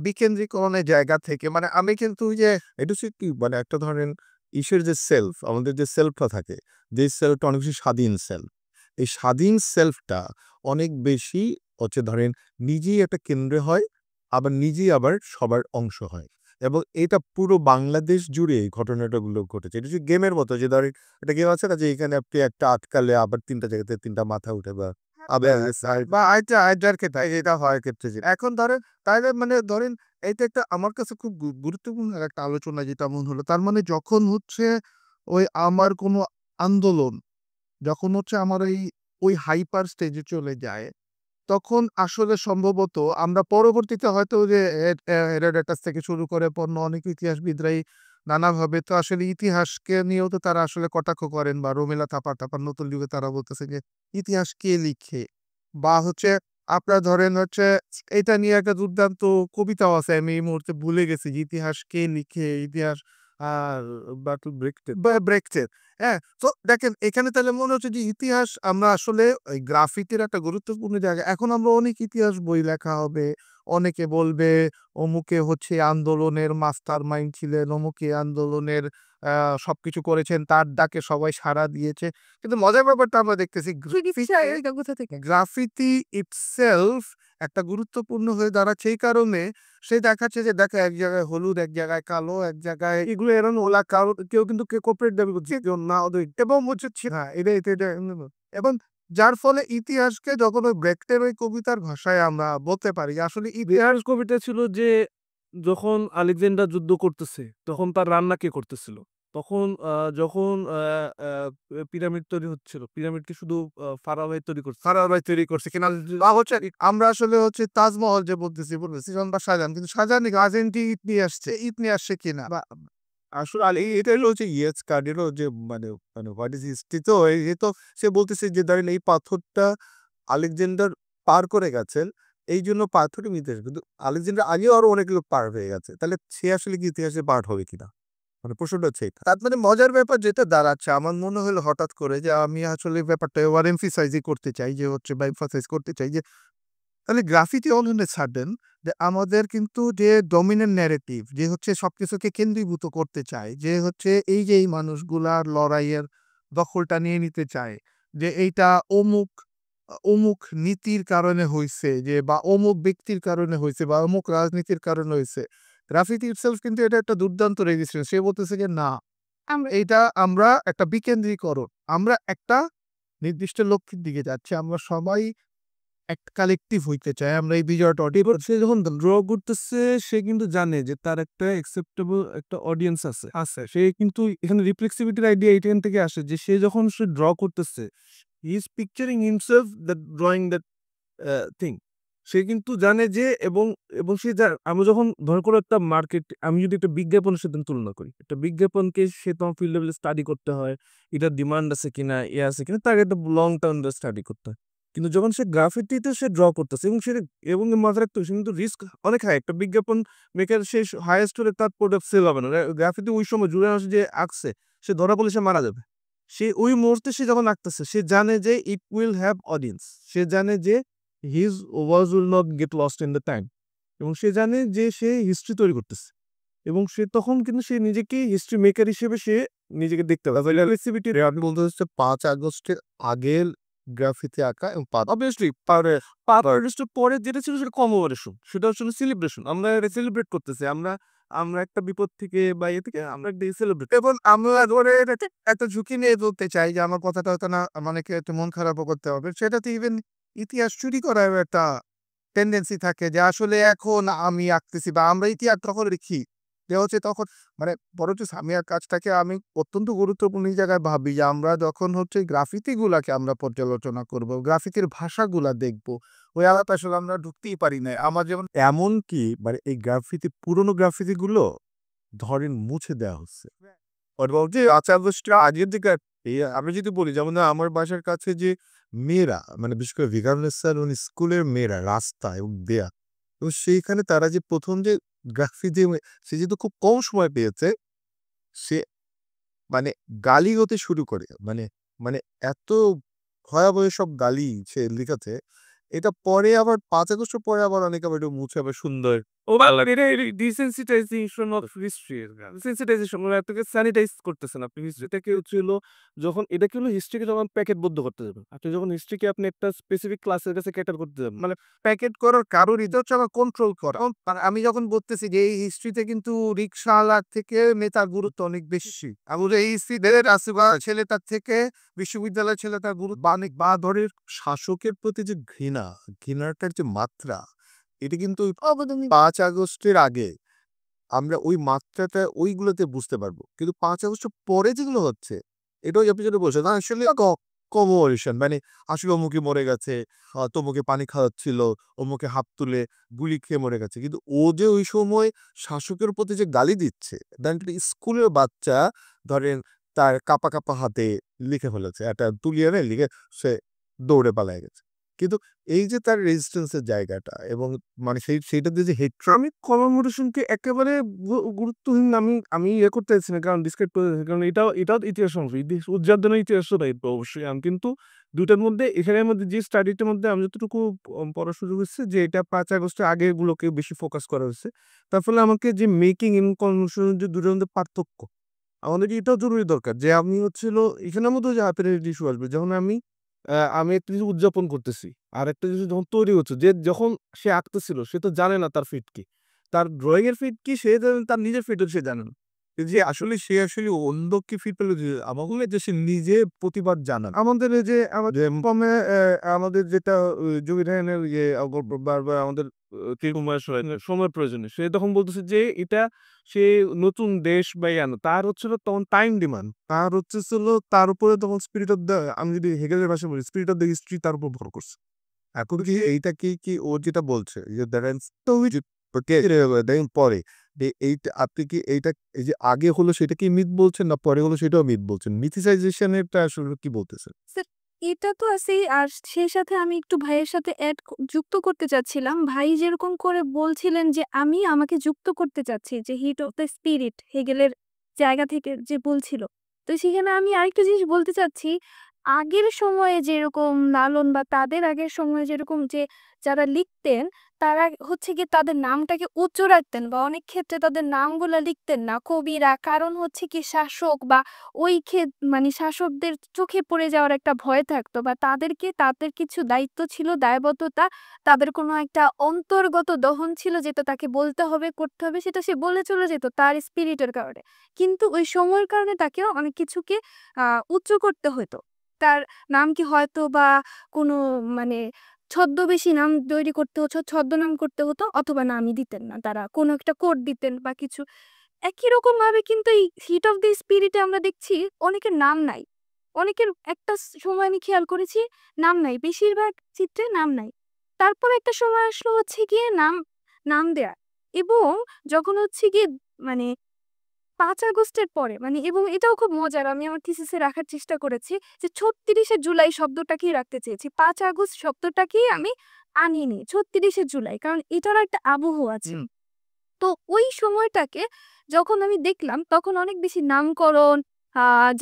বিকেন্দ্রীকরণের জায়গা থেকে মানে আমি কিন্তু ওই যে এটা হচ্ছে কি মানে একটা ধরেন ইসের যে সেলফ আমাদের যে সেলফটা থাকে যে সেলফটা অনেক বেশি স্বাধীন সেলফ এই স্বাধীন সেলফটা অনেক বেশি হচ্ছে ধরেন নিজেই একটা কেন্দ্রে হয় আবার নিজেই আবার সবার অংশ হয় এবং এটা পুরো বাংলাদেশ জুড়ে এই ঘটনাটাগুলো ঘটেছে এটা হচ্ছে গেমের মতো যে ধরেন একটা গেম আছে না যে এখানে আপনি একটা আটকালে আবার ৩টা জায়গাতে ৩টা মাথা উঠে বা আবার বা আইটার ক্ষেত্রে এটা হয় ক্ষেত্রে যে এখন ধরেন তাইলে মানে ধরেন এইটা একটা আমার কাছে খুব গুরুত্বপূর্ণ একটা আলোচনা যেটা মনে হলো তার মানে যখন হচ্ছে ওই আমার কোনো আন্দোলন যখন হচ্ছে আমার ওই হাইপার স্টেজে চলে যায় তখন আসলে সম্ভবত আমরা পরবর্তীতে হয়তো যে হেরোডোটাস থেকে শুরু করে অন্য অনেক ইতিহাসবিদরাই নানাভাবে তো আসলে ইতিহাসকে নিয়েও তো তারা আসলে কটাক্ষ করেন বা রোমেলা থাপার নতুন যুগে তারা বলতেছে যে ইতিহাস কে লিখে বা হচ্ছে আপনার ধরেন হচ্ছে এটা নিয়ে একটা দুর্দান্ত কবিতাও আছে আমি এই মুহূর্তে ভুলে গেছি যে ইতিহাস কে লিখে ইতিহাস আর বাটল ব্রেকটেন ব্রেকটের হ্যাঁ তো দেখেন এখানে তাহলে মনে হচ্ছে যে ইতিহাস আমরা আসলে ওই গ্রাফিতির একটা গুরুত্বপূর্ণ জায়গা এখন আমরা অনেক ইতিহাস বই লেখা হবে অনেকে বলবে অমুকে হচ্ছে আন্দোলনের মাস্টার মাইন্ড ছিলেন অমুকে আন্দোলনের সবকিছু করেছেন তার ডাকে সবাই সাড়া দিয়েছে কিন্তু মজার ব্যাপারটা আমরা দেখতেছি কোথা থেকে গ্রাফিতি ইটসেলফ একটা গুরুত্বপূর্ণ হয়ে দাঁড়াচ্ছে এই কারণে সে দেখাচ্ছে যে দেখো এক জায়গায় হলুদ এক জায়গায় কালো এক জায়গায় এগুলো এরকম ওলা কারো কেউ কিন্তু কোঅপারেট দাবি করছে কেউ না ওদের এবং হচ্ছে হ্যাঁ এটা এবং যার ফলে ইতিহাসকে যখন ওই ব্রেকটের ওই কবিতার ভাষায় আমরা বলতে পারি আসলে ইতিহাস কবিতা ছিল যে যখন আলেকজান্ডার যুদ্ধ করতেছে তখন তার রান্না কে করতেছিল তখন যখন পিরামিড তৈরি হচ্ছিল পিরামিড কি শুধু ফারাও তৈরি করছে ফারাও ভাই তৈরি করছে কিনা বা হচ্ছে আমরা আসলে হচ্ছে তাজমহল যে বলতেছি বা শাহজাহান কিন্তু শাহজাহান আর্জেন্টি ইট নিয়ে আসছে ইট নিয়ে আসছে কিনা আসলে এটা হলো হচ্ছে ইয়েস কার্ডেরও যে মানে মানে হোয়াট ইজ হিস্ট্রি তো এই তো সে বলতেছে যে ধরেন এই পাথরটা আলেকজান্ডার পার করে গেছেন এই জন্য পাথরই ইতিহাস কিন্তু আলেকজান্ডার আগেও আরো অনেক লোক পার হয়ে গেছে তাহলে সে আসলে কি ইতিহাসে পার্ট হবে কিনা মানে প্রশ্নটা হচ্ছে এটা তার মানে মজার ব্যাপার যেটা দাঁড়াচ্ছে আমার মনে হলো হঠাৎ করে যে আমি আসলে ব্যাপারটা ওভার এমফিসাইজই করতে চাই যে হচ্ছে বা এমফাসাইজ করতে চাই যে তাহলে গ্রাফিতি অলরেডি সার্টেন যে আমাদের কিন্তু যে ডমিনেন্ট ন্যারেটিভ যে হচ্ছে সবকিছুকে কেন্দ্রীভূত করতে চায় যে হচ্ছে এই যে এই মানুষগুলার লড়াইয়ের দখলটা নিয়ে নিতে চায় যে এইটা অমুক অমুক নীতির কারণে হয়েছে যে বা অমুক ব্যক্তির কারণে হয়েছে বা অমুক রাজনীতির কারণে হয়েছে গ্রাফিতি ইটসেলফ কিন্তু এটা একটা দুর্দান্ত রেজিস্ট্রেন্স সে বলতেছে যে না এইটা আমরা একটা বিকেন্দ্রীকরণ। আমরা একটা নির্দিষ্ট লক্ষ্যের দিকে যাচ্ছি। আমরা সবাই একটা কালেক্টিভ হইতে চাই। আমরা এই বিজয়টা এবার সে যখন ড্র করতেছে সে কিন্তু জানে যে তার একটা অ্যাকসেপ্টেবল একটা অডিয়েন্স আছে। সে কিন্তু এখানে রিফ্লেক্সিভিটির আইডিয়া এইখান থেকে আসে যে সে যখন সে ড্র করতেছে, he is picturing himself that drawing that thing. সে কিন্তু জানে যে এবং সে আমরা যখন ধর করে একটা মার্কেট আমি যদি একটা বিজ্ঞাপনের সাথে তুলনা করি। একটা বিজ্ঞাপনকে সে তখন ফিল্ড লেভেলে স্টাডি করতে হয়। এটার ডিমান্ড আছে কিনা, আছে কিনা তাকে একটা লং টার্ম স্টাডি করতে হয়। কিন্তু যখন সে গ্রাফিতিতে সে ড্র করতেছে এবং মাথায় রাখতে হবে সে কিন্তু রিস্ক অনেক হাই। একটা বিজ্ঞাপন মেকার সে হাইয়েস্ট হলে তার প্রোডাক্ট সেল হবে না। গ্রাফিতি ওই সময় জুলাই মাসে যে আঁকছে সে ধরা পড়লে সে মারা যাবে। সে ওই মুহূর্তে সে যখন আঁকতেছে সে জানে যে ইট উইল হ্যাভ অডিয়েন্স। সে জানে যে his words will not get lost in the time এবং সে জানে যে সে হিস্ট্রি তৈরি করতেছে এবং সে তখন কিন্তু সে নিজেকে হিস্ট্রি মেকার হিসেবে সে নিজেকে দেখতে পাবে। আপনি বলতে হচ্ছে 5 আগস্টের আগের গ্রাফিতি আঁকা এবং অবভিয়াসলি পরে যেটা ছিল সেটা কমেমোরেশন, সেটা আসলে সেলিব্রেশন। আমরা সেলিব্রেট করতেছি। আমরা একটা বিপদ থেকে বা ইয়ে থেকে আমরা একটা সেলিব্রেট। এবং আমরা ধরে একটা ঝুঁকি নিয়ে বলতে চাই যে আমার কথাটা হয়তো না মানে কেউ একটু মন খারাপও করতে হবে। সেটাতে ইভেন ইতিহাস চুরি করার একটা টেনডেন্সি থাকে যে আসলে এখন আমি আঁকতেছি বা আমরা ইতিহাস তখন লিখি। যে হচ্ছে তখন মানে বরঞ্চ আমি আর কাজটাকে আমি অত্যন্ত গুরুত্বপূর্ণ এই জায়গায় ভাবি যে আমরা যখন হচ্ছে গ্রাফিতি গুলাকে আমরা পর্যালোচনা করব, গ্রাফিতির ভাষাগুলা দেখব, ওই আলাদা আসলে আমরা ঢুকতেই পারি না। আমার যেমন এমনকি মানে এই গ্রাফিতি পুরনো গ্রাফিতি গুলো ধরেন মুছে দেওয়া হচ্ছে। অথবা যে ৫ আগস্টের আগের দিকে আমি যদি বলি যেমন আমার বাসার কাছে যে মেয়েরা মানে বিশেষ করে ভিকারুননিসা নূন স্কুলের মেয়েরা রাস্তা এবং দেয়া এবং সেইখানে তারা যে প্রথম যে গ্রাফিতি সে যেহেতু খুব কম সময় পেয়েছে সে মানে গালি হতে শুরু করে মানে মানে এত ভয়াবহ সব গালি সে লিখেছে এটা পরে আবার ৫ আগস্টের পরে আবার অনেকে আবার একটু মুছে আবার সুন্দর এটা ডিসেনসিটাইজেশন অফ হিস্ট্রি। ডিসেনসিটাইজেশন মানে আপনাকে স্যানিটাইজ করতেছেন আপনি হিস্ট্রিটাকে হচ্ছে হলো যখন এটাকে হলো হিস্ট্রিকে যখন প্যাকেটবদ্ধ করতে যাবেন। আপনি যখন হিস্ট্রিকে আপনি একটা স্পেসিফিক ক্লাসের কাছে ক্যাটার করতে যাবেন। মানে প্যাকেট করার কারোর এটা হচ্ছে আমার কন্ট্রোল করা। আমি যখন বলতেছি যে এই হিস্ট্রিতে কিন্তু রিক্সাওয়ালার থেকে নেতার গুরুত্ব অনেক বেশি। আমি এই হিস্ট্রিদের আছে বা ছেলেটার থেকে বিশ্ববিদ্যালয়ের ছেলেটার গুরুত্ব অনেক বা ধরে শাসকের প্রতি যে ঘৃণাটার যে মাত্রা এটা কিন্তু অবদমিত ৫ আগস্টের আগে আমরা ওই মাত্রাটা ওইগুলোতে বুঝতে পারবো কিন্তু ৫ আগস্টের পরে যেগুলো হচ্ছে এটাও আপনি যেটা বলছেন আসলে কমোরেশন মানে আসলে অমুকে মরে গেছে তমুকে পানি খাওয়াচ্ছিল অমুকে হাত তুলে গুলি খেয়ে মরে গেছে কিন্তু ও যে ওই সময় শাসকের প্রতি যে গালি দিচ্ছে দেন স্কুলের বাচ্চা ধরেন তার কাপা কাপা হাতে লিখে ফেলেছে একটা তুলিয়ে লিখে সে দৌড়ে পালায় গেছে কিন্তু এই যে তার রেজিস্ট্যান্সের জায়গাটা এবং মানে সেইটা দিয়ে যে হেট আমি কমেমোরেশনকে একেবারে গুরুত্বহীন আমি ইয়ে করতে চাইছি না কারণ ডিসক্রাইব করে কারণ এটাও ইতিহাস অংশ উদযাপনের ইতিহাসও দায়িত্ব অবশ্যই আমি কিন্তু দুটার মধ্যে এখানের মধ্যে যে স্টাডিটার মধ্যে আমি যতটুকু পড়ার সুযোগ হচ্ছে যে এটা ৫ আগস্টের আগেগুলোকে বেশি ফোকাস করা হয়েছে তার ফলে আমাকে যে মেকিং এবং কনভেনশনের যে দুটোর মধ্যে পার্থক্য আমাদের এটাও জরুরি দরকার যে আমি হচ্ছিল এখানের মধ্যে যে হাতের ইস্যু আসবে যখন আমি একটা কিছু উদযাপন করতেছি আর একটা জিনিস যখন তৈরি হচ্ছে যে যখন সে আঁকতেছিল সে তো জানে না তার ফিট কি তার ড্রয়িং এর ফিট কি সে জানে তার নিজের ফিট সে জানে না যে আসলে সে আসলে অন্যকে ফিট পেল যে আমার মনে হয় যে সে নিজে প্রতিবাদ জানান আমাদের এই যে আমাদের যেটা জহির রায়হানের ইয়ে বারবার আমাদের সময় প্রয়োজনে সে তখন বলতেছে যে এটা সে নতুন দেশ বা ইয়ানো তার হচ্ছিল তখন টাইম ডিমান্ড তার হচ্ছে তার উপরে তখন স্পিরিট অফ দ্য আমি যদি হেগেলের ভাষা বলি স্পিরিট অফ দ্য হিস্ট্রি তার উপর ভর করছে এখন কি এইটা কি ও যেটা বলছে যে দেখেন দেখেন পরে এইটা আপনি কি এইটা এই যে আগে হলো সেটা কি মিথ বলছেন না পরে হলো সেটাও মিথ বলছেন মিথিসাইজেশনেরটা আসলে কি বলতেছেন স্যার, এটা তো আছেই। আর সেই সাথে আমি একটু ভাইয়ের সাথে যুক্ত করতে চাচ্ছিলাম। ভাই যেরকম করে বলছিলেন যে আমি আমাকে যুক্ত করতে চাচ্ছি যে হিট অফ দ্য স্পিরিট হেগেলের জায়গা থেকে যে বলছিল। তো সেখানে আমি আরেকটা জিনিস বলতে চাচ্ছি আগের সময়ে যেরকম লালন বা তাদের আগের সময়ে যেরকম যে যারা লিখতেন তারা হচ্ছে গিয়ে তাদের নামটাকে উচ্চ রাখতেন বা অনেক ক্ষেত্রে তাদের নামগুলা লিখতেন না কবিরা, কারণ হচ্ছে কি শাসক বা ওই মানে শাসকদের চোখে পড়ে যাওয়ার একটা ভয় থাকতো বা তাদের কিছু দায়িত্ব ছিল, দায়বদ্ধতা, তাদের কোনো একটা অন্তর্গত দহন ছিল যেটা তাকে বলতে হবে, করতে হবে, সেটা সে বলে চলে যেত তার স্পিরিটের কারণে। কিন্তু ওই সময়ের কারণে তাকেও অনেক কিছুকে উচ্চ করতে হতো। তার নামকে হয়তো বা কোনো মানে ছদ্মবেশী নাম তৈরি করতে হতো, ছদ্মনাম করতে হতো, অথবা নামই দিতেন না, তারা কোনো একটা কোড দিতেন বা কিছু। একই রকম ভাবে কিন্তু এই হিট অফ দ্য স্পিরিটে আমরা দেখছি অনেকের নাম নাই, অনেকের একটা সময় আমি খেয়াল করেছি নাম নাই, বেশিরভাগ চিত্রে নাম নাই। তারপর একটা সময় আসলো হচ্ছে গিয়ে নাম নাম দেয়া, এবং যখন হচ্ছে গিয়ে মানে ৫ আগস্টের পরে মানে, এবং এটাও খুব মজার, আমি আমার থিসিসে রাখার চেষ্টা করেছি যে ৩৬শে জুলাই শব্দটাকেই রাখতে চেয়েছি, ৫ আগস্ট শব্দটাকেই আমি আনিনি, ৩৬শে জুলাই, কারণ এটার একটা আবহ আছে। তো ওই সময়টাকে যখন আমি দেখলাম তখন অনেক বেশি নামকরণ,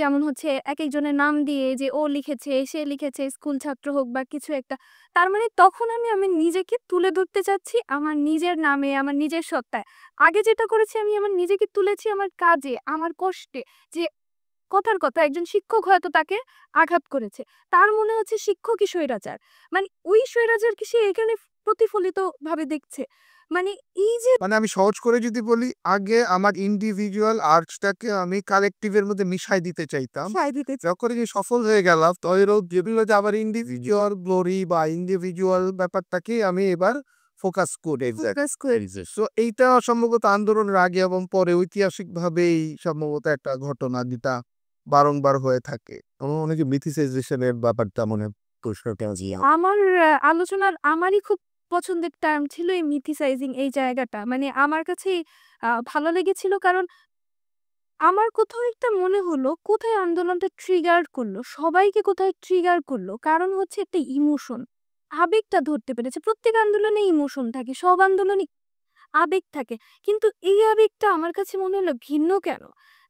যেমন হচ্ছে একেকজনের নাম দিয়ে যে ও লিখেছে, সে লিখেছে, স্কুল ছাত্র হোক বা কিছু একটা। তার মানে তখন আমি নিজেকে তুলে ধরতে চাচ্ছি আমার নিজের নামে, আমার নিজের সত্তায়। আগে যেটা করেছি আমি আমার নিজেকে তুলেছি আমার কাজে, আমার কষ্টে, যে কথার কথা একজন শিক্ষক হয়তো তাকে আঘাত করেছে। তার মনে হচ্ছে শিক্ষকই স্বৈরাচার। মানে ওই স্বৈরাচারকে সে এখানে প্রতিফলিত ভাবে দেখছে। মানে এই যে মানে আমি সহজ করে যদি বলি, আগে আমার ইন্ডিভিজুয়াল আর্টসটাকে আমি কালেক্টিভের মধ্যে মিশাই দিতে চাইতাম। সায় দিতে যখন যে সফল হয়ে গেলাম তখন যেগুলো যে আবার ইন্ডিভিজুয়াল গ্লোরি বা ইন্ডিভিজুয়াল ব্যাপারটাকে আমি এবার ফোকাস করি। ফোকাস করে সো এইটা সম্ভবত আন্দোলনের আগে এবং পরে ঐতিহাসিকভাবেই সম্ভবত একটা ঘটনা যেটা বারংবার হয়ে থাকে। আমার মনে হয় যে মিথিসাইজেশনের ব্যাপারটা মনে হয় প্রশ্নটা আমার আলোচনার আমারই খুব পছন্দের টার্ম ছিল এই মিথিসাইজিং, এই জায়গাটা। মানে আমার কাছে ভালো লেগেছিল, কারণ আমার কোথাও একটা মনে হলো কোথায় আন্দোলনটা ট্রিগার করলো, সবাইকে কোথায় ট্রিগার করলো, কারণ হচ্ছে একটা ইমোশন, আবেগটা ধরতে পেরেছে। প্রত্যেক আন্দোলনে ইমোশন থাকে, সব আন্দোলনে আবেগ থাকে, কিন্তু এই আবেগটা আমার কাছে মনে হলো ভিন্ন কেন?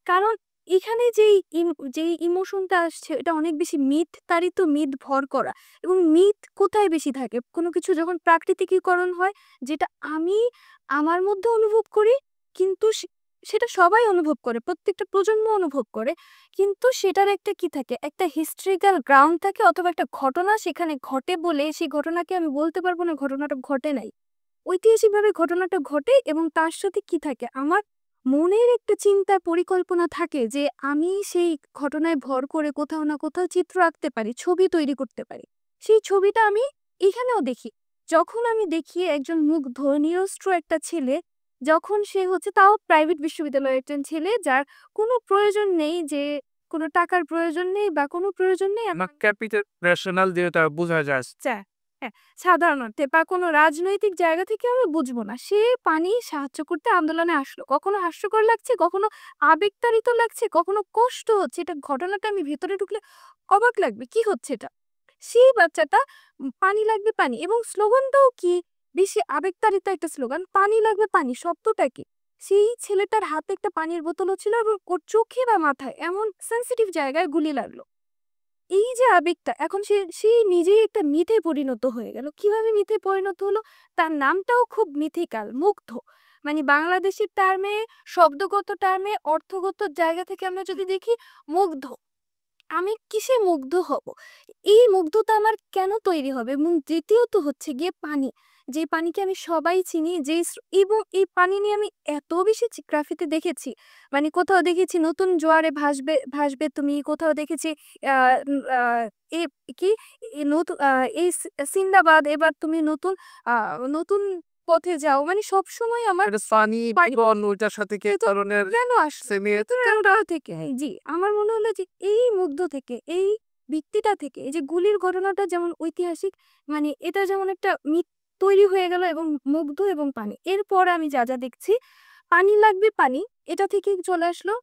কারণ এখানে যেই ইমোশনটা আসছে এটা অনেক বেশি মিথ তাড়িত, মিথ ভর করা। এবং মিথ কোথায় বেশি থাকে? কোনো কিছু যখন প্রাকৃতিকীকরণ হয়, যেটা আমি আমার মধ্যে অনুভব করি, কিন্তু সেটা সবাই অনুভব করে, প্রত্যেকটা প্রজন্ম অনুভব করে, কিন্তু সেটার একটা কি থাকে, একটা হিস্ট্রিক্যাল গ্রাউন্ড থাকে, অথবা একটা ঘটনা সেখানে ঘটে বলে সেই ঘটনাকে আমি বলতে পারবো না ঘটনাটা ঘটে নাই। ঐতিহাসিকভাবে ঘটনাটা ঘটে এবং তার সাথে কি থাকে, আমার মনের একটা চিন্তা পরিকল্পনা থাকে যে আমি সেই ঘটনায় ভর করে কোথাও না কোথাও চিত্র আঁকতে পারি, ছবি তৈরি করতে পারি। সেই ছবিটা আমি এখানেও দেখি। যখন আমি দেখি একজন মুগ্ধ নিরস্ত্র একটা ছেলে, যখন সে হচ্ছে তাও প্রাইভেট বিশ্ববিদ্যালয়ের একজন ছেলে, যার কোনো প্রয়োজন নেই, যে কোনো টাকার প্রয়োজন নেই বা কোনো প্রয়োজন নেই, না ক্যাপিটাল রেশনাল দিয়ে তা বোঝা যায়। চায়। হ্যাঁ, সাধারণ অর্থে বা কোনো রাজনৈতিক জায়গা থেকে আমি বুঝবো না। সে পানি সাহায্য করতে আন্দোলনে আসলো। কখনো হাস্যকর লাগছে, কখনো আবেগতাড়িত লাগছে, কখনো কষ্ট হচ্ছে। এটা ঘটনাটা আমি ভেতরে ঢুকলে অবাক লাগবে। কি হচ্ছে এটা? সেই বাচ্চাটা পানি লাগবে পানি, এবং স্লোগানটাও কি বেশি আবেগতাড়িত একটা স্লোগান। পানি লাগবে পানি শব্দটা কি? সেই ছেলেটার হাতে একটা পানির বোতলও ছিল এবং ওর চোখে বা মাথায় এমন সেনসিটিভ জায়গায় গুলি লাগলো। এই যে আবেগটা, এখন সে নিজেই একটা মিথে পরিণত হয়ে গেল। কিভাবে মিথে পরিণত হলো? তার নামটাও খুব মিথিক্যাল, মুগ্ধ। মানে বাংলাদেশের টার্মে, শব্দগত টার্মে, অর্থগত জায়গা থেকে আমরা যদি দেখি, মুগ্ধ। আমি কিসে মুগ্ধ হব? এই মুগ্ধতা আমার কেন তৈরি হবে? এবং দ্বিতীয়ত হচ্ছে গিয়ে পানি। যে পানিকে আমি সবাই চিনি, এবং এই পানি নিয়ে আমি এত বেশি গ্রাফিতে দেখেছি। মানে কোথাও দেখেছি নতুন জোয়ারে ভাসবে ভাসবে তুমি, কোথাও দেখেছি আহ, উম, আহ, এ কি নতুন এই সিন্দাবাদ, এবার তুমি নতুন নতুন পথে যাও। মানে সবসময় আমার এটা ফানি বন ওইটার সাথে কি ধরনের কেন আসছে সেমিয়ে কেনটা থেকে, জি আমার মনে হলো যে এই মুগ্ধ থেকে, এই ভিত্তিটা থেকে, এই যে গুলির ঘটনাটা যেমন ঐতিহাসিক, মানে এটা যেমন একটা মিথ তৈরি হয়ে গেল, এবং মুগ্ধ এবং পানি। এরপর আমি যা যা দেখছি, পানি লাগবে পানি, এটা থেকে চলে আসলো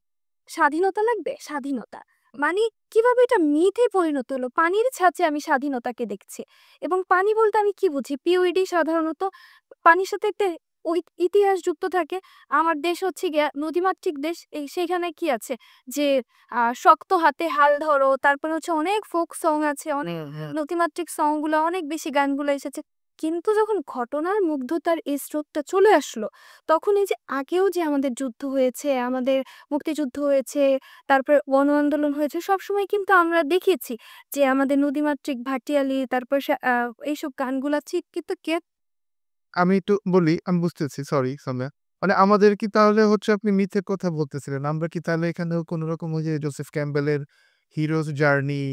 স্বাধীনতা লাগবে স্বাধীনতা। মানে কিভাবে এটা মিথে পরিণত হলো? পানির ছাঁচে আমি স্বাধীনতাকে দেখছি। এবং পানি বলতে আমি কি বুঝি? পিওইডি সাধারণত পানির সাথে একটা ইতিহাস যুক্ত থাকে। আমার দেশ হচ্ছে গিয়া নদীমাতৃক দেশ। সেখানে কি আছে যে শক্ত হাতে হাল ধরো, তারপরে হচ্ছে অনেক ফোক সং আছে, অনেক নদীমাতৃক সং গুলা, অনেক বেশি গানগুলো এসেছে। কিন্তু যখন ঘটনার মুগ্ধতার এই স্রোতটা চলে আসলো, তখন এই যে আগেও যে আমাদের যুদ্ধ হয়েছে, আমাদের মুক্তিযুদ্ধ হয়েছে, তারপরে গণ আন্দোলন হয়েছে, সবসময় কিন্তু আমরা দেখেছি যে আমাদের নদীমাতৃক ভাটিয়ালি, তারপর এইসব গানগুলা ঠিক কিন্তু আমি একটু বলি, আমি বুঝতেছি, সরি সামিয়া। মানে আমাদের কি তাহলে হচ্ছে আপনি মিথের কথা বলতেছিলেন। আমরা কি তাহলে এখানেও কোন রকম ওই যে জোসেফ ক্যাম্বেলের হিরোস জার্নি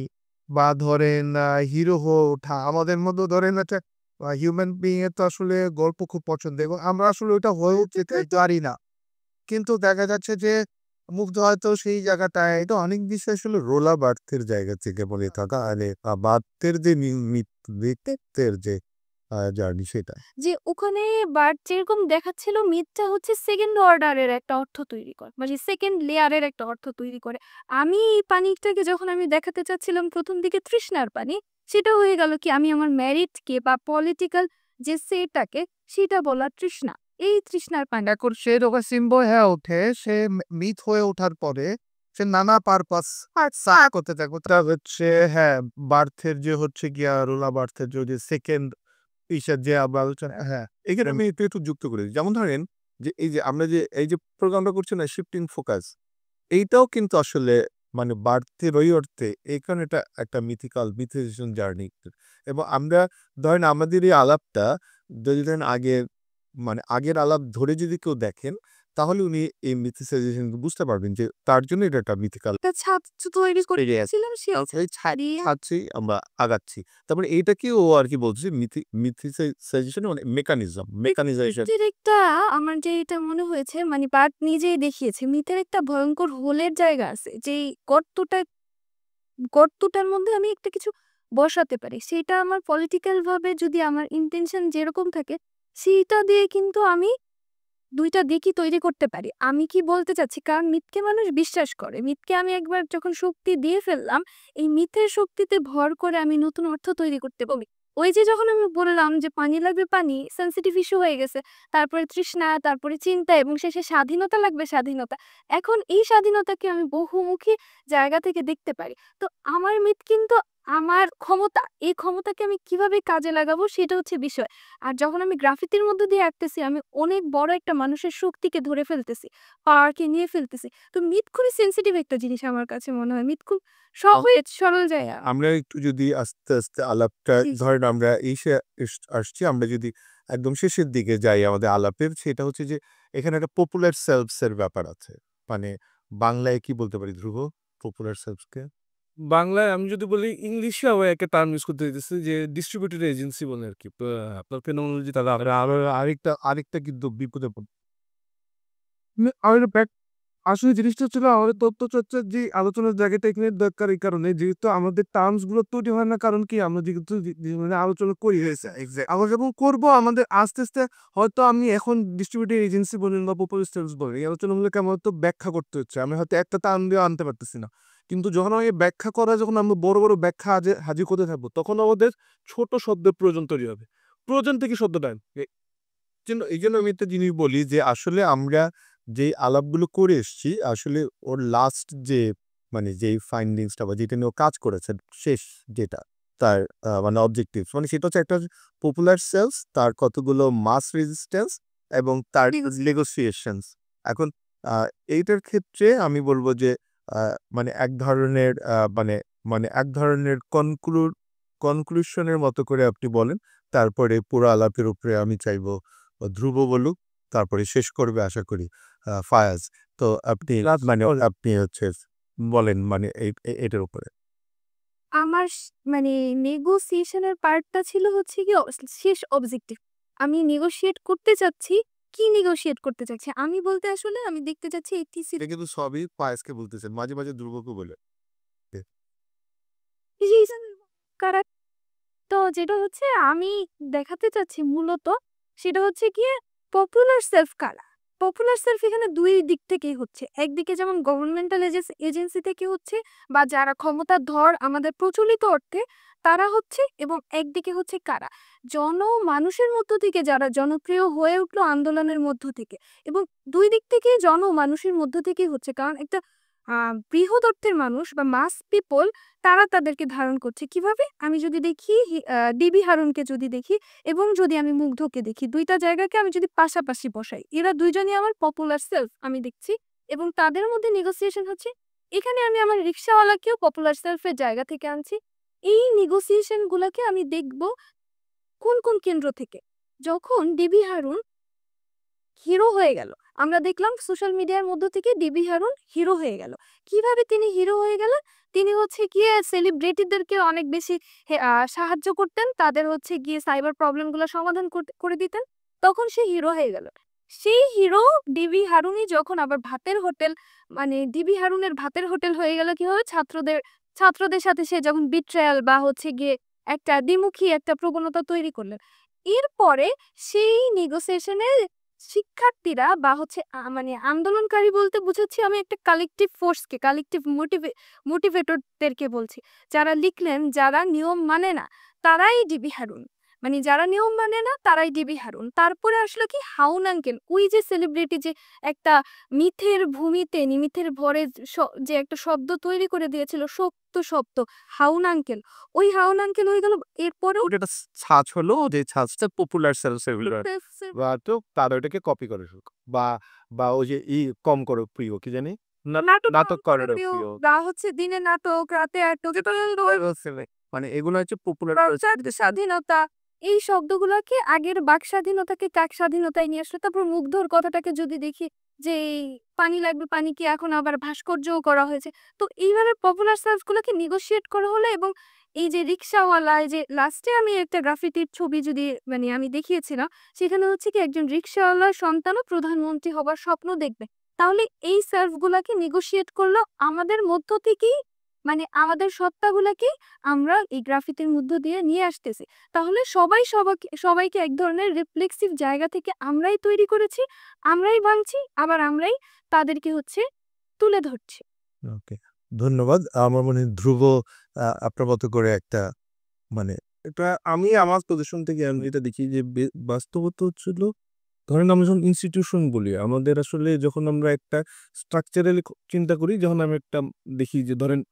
বা ধরেন হিরো হয়ে ওঠা, আমাদের মধ্যেও ধরেন একটা হিউম্যান বিইং এর তো আসলে গল্প খুব পছন্দ এবং আমরা আসলে ওইটা হয়ে উঠতে পারি না। কিন্তু দেখা যাচ্ছে যে মুগ্ধ হয়তো সেই জায়গাটায় এটা অনেক বেশি আসলে রোলা বার্থের জায়গা থেকে বলে থাকা মানে বার্থের যে নৃত্যের যে জার্নি সেটা যে ওখানে বাট যেরকম দেখাচ্ছিল মিথটা হচ্ছে সেকেন্ড অর্ডারের একটা অর্থ তৈরি করে, মানে সেকেন্ড লেয়ারের একটা অর্থ তৈরি করে। আমি এই পানিটাকে যখন আমি দেখাতে চাচ্ছিলাম প্রথম দিকে তৃষ্ণার পানি, সেটা হয়ে গেল কি আমি আমার ম্যারিটকে বা পলিটিক্যাল যে সেটাকে সেটা বলা তৃষ্ণা, এই তৃষ্ণার পানি। এখন সে যখন সিম্বল হয়ে ওঠে, সে মিথ হয়ে ওঠার পরে সে নানা পারপাস করতে থাকবে। তা হচ্ছে হ্যাঁ, বার্থের যে হচ্ছে গিয়া রোলা বার্থের যে সেকেন্ড ইসের যে আবার আলোচনা, হ্যাঁ এখানে আমি একটু যুক্ত করি যেমন ধরেন যে এই যে আমরা যে এই যে প্রোগ্রামটা করছি না শিফটিং ফোকাস এইটাও কিন্তু আসলে মানে বাড়তে ওই অর্থে এখানে এটা একটা মিথিকেশন জার্নি এবং আমরা ধরেন আমাদের এই আলাপটা যদি ধরেন আগের আলাপ ধরে যদি কেউ দেখেন তাহলে উনি এই মিথিসাইজেশন বুঝতে পারবেন যে তার জন্য এটা একটা মিথিক্যাল একটা ছাত্র তৈরি করেছিলাম সে ছাড়িয়ে ছাড়ছি আমরা আগাচ্ছি তারপরে এইটাকেও ও আর কি বলছে মিথিসাইজেশন মানে মেকানিজাইজেশন মিথের একটা আমার যে এটা মনে হয়েছে, মানে বাট নিজেই দেখিয়েছে মিথের একটা ভয়ঙ্কর হোলের জায়গা আছে, যেই গর্তটার মধ্যে আমি একটা কিছু বসাতে পারি। সেটা আমার পলিটিক্যাল ভাবে যদি আমার ইন্টেনশন যেরকম থাকে, সেইটা দিয়ে কিন্তু আমি ২ টা দিকই তৈরি করতে পারি। আমি কি বলতে চাচ্ছি, কারণ মিথকে মানুষ বিশ্বাস করে। মিথকে আমি একবার যখন শক্তি দিয়ে ফেললাম, এই মিথের শক্তিতে ভর করে আমি নতুন অর্থ তৈরি করতে পারি। ওই যে যখন আমি বললাম যে পানি লাগবে পানি, সেনসিটিভ ইস্যু হয়ে গেছে। তারপরে তৃষ্ণা, তারপরে চিন্তা এবং শেষে স্বাধীনতা লাগবে স্বাধীনতা। এখন এই স্বাধীনতাকে আমি বহুমুখী জায়গা থেকে দেখতে পারি। তো আমার মিথ কিন্তু আমার ক্ষমতা, এই ক্ষমতাকে আমি কিভাবে কাজে লাগাবো সেটা হচ্ছে বিষয়। আর যখন আমি গ্রাফিতির মধ্য দিয়ে আঁকতেছি, আমি অনেক বড় একটা মানুষের শক্তিকে ধরে ফেলতেছি, পাওয়ারকে নিয়ে ফেলতেছি। তো মিথ খুবই সেনসিটিভ একটা জিনিস আমার কাছে মনে হয়। মিথ খুব সহজ সরল জায়গা। আমরা একটু যদি আস্তে আস্তে আলাপটা জি, জি। ধরেন আমরা আসছি আমরা যদি একদম শেষের দিকে যাই আমাদের আলাপের সেটা হচ্ছে যে এখানে একটা পপুলার সেলফস এর ব্যাপার আছে মানে বাংলায় কি বলতে পারি ধ্রুব পপুলার সেলফসকে বাংলায় আমি যদি বলি ইংলিশে আবার একটা টার্ম ইউজ করতে দিতেছি যে ডিস্ট্রিবিউটেড এজেন্সি বলে আর কি। আপনার ফেনোমেনोलॉजी তাহলে আরো আরেকটা কিন্তু বিপদে আর আসলে জিনিসটা হচ্ছিল আমাদের তথ্যচর্চার যে আলোচনার জায়গাটা এখানে দরকার এই কারণে যেহেতু আমাদের টার্মস গুলো তৈরি হয় না, কারণ কি আমরা যেহেতু মানে আলোচনা করি হয়েছে আমরা যখন করবো আমাদের আস্তে আস্তে হয়তো আমি এখন ডিস্ট্রিবিউটেড এজেন্সি বলেন বা পপুলার সেলস বলেন এই আলোচনাগুলোকে আমার তো ব্যাখ্যা করতে হচ্ছে, আমি হয়তো একটা টার্ম দিয়ে আনতে পারতেছি না। কিন্তু যখন আমি ব্যাখ্যা করা যখন আমরা বড় বড় ব্যাখ্যা হাজির করতে থাকবো তখন আমাদের ছোট শব্দের প্রয়োজন তৈরি হবে। প্রয়োজন থেকে শব্দটা এই জন্য আমি একটা জিনিস বলি যে আসলে আমরা যে আলাপগুলো করে এসেছি আসলে ওর লাস্ট যে মানে যেই ফাইন্ডিংসটা বা যেটা নিয়ে ও কাজ করেছে শেষ যেটা তার মানে অবজেক্টিভ মানে সেটা হচ্ছে একটা পপুলার সেলস তার কতগুলো মাস রেজিস্ট্যান্স এবং তার নেগোসিয়েশনস এখন এইটার ক্ষেত্রে আমি বলবো যে মানে এক ধরনের মানে এক ধরনের কনক্লুশনের মতো করে আপনি বলেন তারপরে পুরো আলাপের উপরে আমি চাইবো ধ্রুব বলুক তারপরে শেষ করবে আশা করি ফায়াজ। তো আপনি মানে আপনি হচ্ছে বলেন মানে এটার উপরে আমার মানে নেগোসিয়েশনের পার্টটা ছিল হচ্ছে কি শেষ অবজেক্টিভ। আমি নেগোশিয়েট করতে চাচ্ছি। কি নেগোশিয়েট করতে চাচ্ছি? আমি বলতে আসলে আমি দেখতে চাচ্ছি এই টিসি এটা কিন্তু সবই ফায়াজকে বলতেছেন মাঝে মাঝে ধ্রুবকে বলে কারা, তো যেটা হচ্ছে আমি দেখাতে চাচ্ছি মূলত সেটা হচ্ছে গিয়ে পপুলার সেলফ কারা। পপুলার সেলফ এখানে দুই দিক থেকেই হচ্ছে। একদিকে যেমন গভর্নমেন্টাল এজেন্সি থেকে হচ্ছে বা যারা ক্ষমতাধর আমাদের প্রচলিত অর্থে তারা হচ্ছে, এবং একদিকে হচ্ছে কারা মানুষের মধ্য থেকে যারা জনপ্রিয় হয়ে উঠলো আন্দোলনের মধ্য থেকে। এবং দুই দিক থেকে মানুষের মধ্য থেকেই হচ্ছে, কারণ একটা বৃহৎ অর্থের মানুষ বা মাস পিপল তারা তাদেরকে ধারণ করছে কিভাবে। আমি যদি দেখি ডিবি হারুনকে যদি দেখি এবং যদি আমি মুগ্ধকে দেখি, দুইটা জায়গাকে আমি যদি পাশাপাশি বসাই, এরা দুইজনই আমার পপুলার সেলফ আমি দেখছি, এবং তাদের মধ্যে নেগোসিয়েশন হচ্ছে। এখানে আমি আমার রিক্সাওয়ালাকেও পপুলার সেলফের জায়গা থেকে আনছি। এই নেগোসিয়েশন গুলাকে আমি দেখব কোন কোন কেন্দ্র থেকে। যখন ডিবি হারুন হিরো হয়ে গেল, আমরা দেখলাম সোশ্যাল মিডিয়ার মধ্য থেকে ডিবি হারুন হিরো হয়ে গেল। কিভাবে তিনি হিরো হয়ে গেলেন? তিনি হচ্ছে গিয়ে সেলিব্রিটিদেরকে অনেক বেশি সাহায্য করতেন, তাদের হচ্ছে গিয়ে সাইবার প্রবলেমগুলো সমাধান করে দিতেন, তখন সে হিরো হয়ে গেল। সেই হিরো ডিবি হারুনই যখন আবার ভাতের হোটেল, ডিবি হারুনের ভাতের হোটেল হয়ে গেল কিভাবে, ছাত্রদের সাথে সে যখন বিট্রায়াল বা হচ্ছে গিয়ে একটা দ্বিমুখী একটা প্রবণতা তৈরি করলেন। এরপরে সেই নেগোসিয়েশনে শিক্ষার্থীরা বা হচ্ছে আন্দোলনকারী বলতে বুঝাচ্ছি আমি একটা কালেকটিভ ফোর্সকে, কালেকটিভ মোটিভেটরদেরকে বলছি, যারা লিখলেন যারা নিয়ম মানে না তারাই ডিবি হারুন, যারা নিয়ম মানে না তারাই ডিবি হারুন। তারপরে আসলো কি হাউন আঙ্কেল, ওই যে সেলিব্রিটি যে একটা মিথের ভূমিতে মিথের ভরে যে একটা শব্দ তৈরি করে দিয়েছিল, শক্ত শব্দ, হাউন আঙ্কেল। ওই হাউন আঙ্কেল হয়ে গেল। এরপরে ওটা একটা ছাঁচ হলো, যে ছাঁচটা পপুলার সেলফ বা তো তারা ওটাকে কপি করে বা বা ওই যে কম করো প্রিয় কি জানি নাটক করে প্রিয়, বা হচ্ছে দিনে নাটক রাতে মানে এগুলো হচ্ছে পপুলার স্বাধীনতা, এই শব্দগুলোকে আগের বাক স্বাধীনতাকে কাক স্বাধীনতায় নিয়ে আসলো। তারপর মুগ্ধর কথাটাকে যদি দেখি যে এই পানি লাগবে, পানিকে এখন আবার ভাস্কর্যও করা হয়েছে। তো এইভাবে পপুলার সেলফ গুলোকে নেগোশিয়েট করা হলো। এবং এই যে রিক্সাওয়ালা, এই যে লাস্টে আমি একটা গ্রাফিতির ছবি যদি আমি দেখিয়েছিলাম, সেখানে হচ্ছে কি একজন রিক্সাওয়ালার সন্তানও প্রধানমন্ত্রী হবার স্বপ্ন দেখবে। তাহলে এই সেলফ গুলাকে নেগোশিয়েট করলো আমাদের মধ্য থেকেই, আমাদের সত্তাগুলাকে আমরা এই গ্রাফিতির মধ্য দিয়ে নিয়ে আসতেছি। তাহলে সবাইকে এক ধরনের রিফ্লেক্সিভ জায়গা থেকে আমরাই তৈরি করেছি, আমরাই ভাঙছি, আবার আমরাই তাদেরকে হচ্ছে তুলে ধরছি। ওকে, ধন্যবাদ। আমার মনে হয় ধ্রুব আপনার মতো করে একটা মানে এটা আমি আমার পজিশন থেকে আমি এটা দেখি যে বাস্তবতা হচ্ছিল, ধরেন আমরা যখন ইনস্টিটিউশন বলি, আমাদের আসলে যখন আমরা একটা স্ট্রাকচারালি চিন্তা করি, যখন আমি একটা দেখি যে ধরেন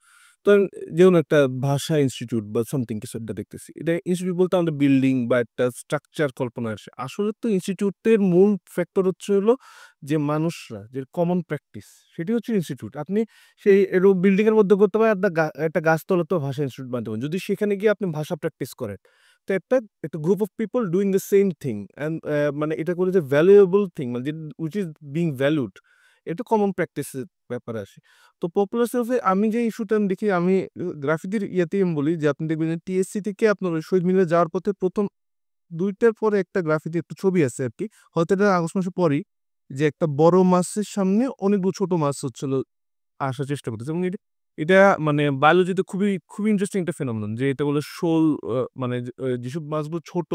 যেমন একটা ভাষা ইনস্টিটিউট বা সামথিং কিছু একটা দেখতেছি, এটা ইনস্টিটিউট বলতে আমাদের বিল্ডিং বা একটা স্ট্রাকচার কল্পনা আসে। আসলে তো ইনস্টিটিউটের মূল ফ্যাক্টর হচ্ছে হলো যে মানুষরা যে কমন প্র্যাকটিস, সেটি হচ্ছে ইনস্টিটিউট। আপনি সেই বিল্ডিং এর মধ্যে করতে পারেন, একটা গাছতলা তো ভাষা ইনস্টিটিউট বানাতে পারেন, যদি সেখানে গিয়ে আপনি ভাষা প্র্যাকটিস করেন। তো একটা group of people doing the same thing and এটা করে যে valuable thing, which is being valued, এটা কমন প্র্যাকটিসের ব্যাপারে আসে। তো পপুলার সেলফে আমি যে ইস্যুটা দেখি, আমি গ্রাফিতির ইয়েতে আমি বলি যে আপনি দেখবেন টিএসসি থেকে আপনার ওই শহীদ মিনারে যাওয়ার পথে প্রথম 2টার পরে একটা গ্রাফিতি একটা ছবি আছে আর কি, হয়তো এটা আগস্ট মাসে পরেই, যে একটা বড় মাছের সামনে অনেকগুলো ছোট মাছ হচ্ছিল আসার চেষ্টা করতেছে। এবং এটা বায়োলজিতে খুবই খুবই ইন্টারেস্টিং একটা ফেনোমেনন, যে এটা বলে শোল, যেসব মাছগুলো ছোট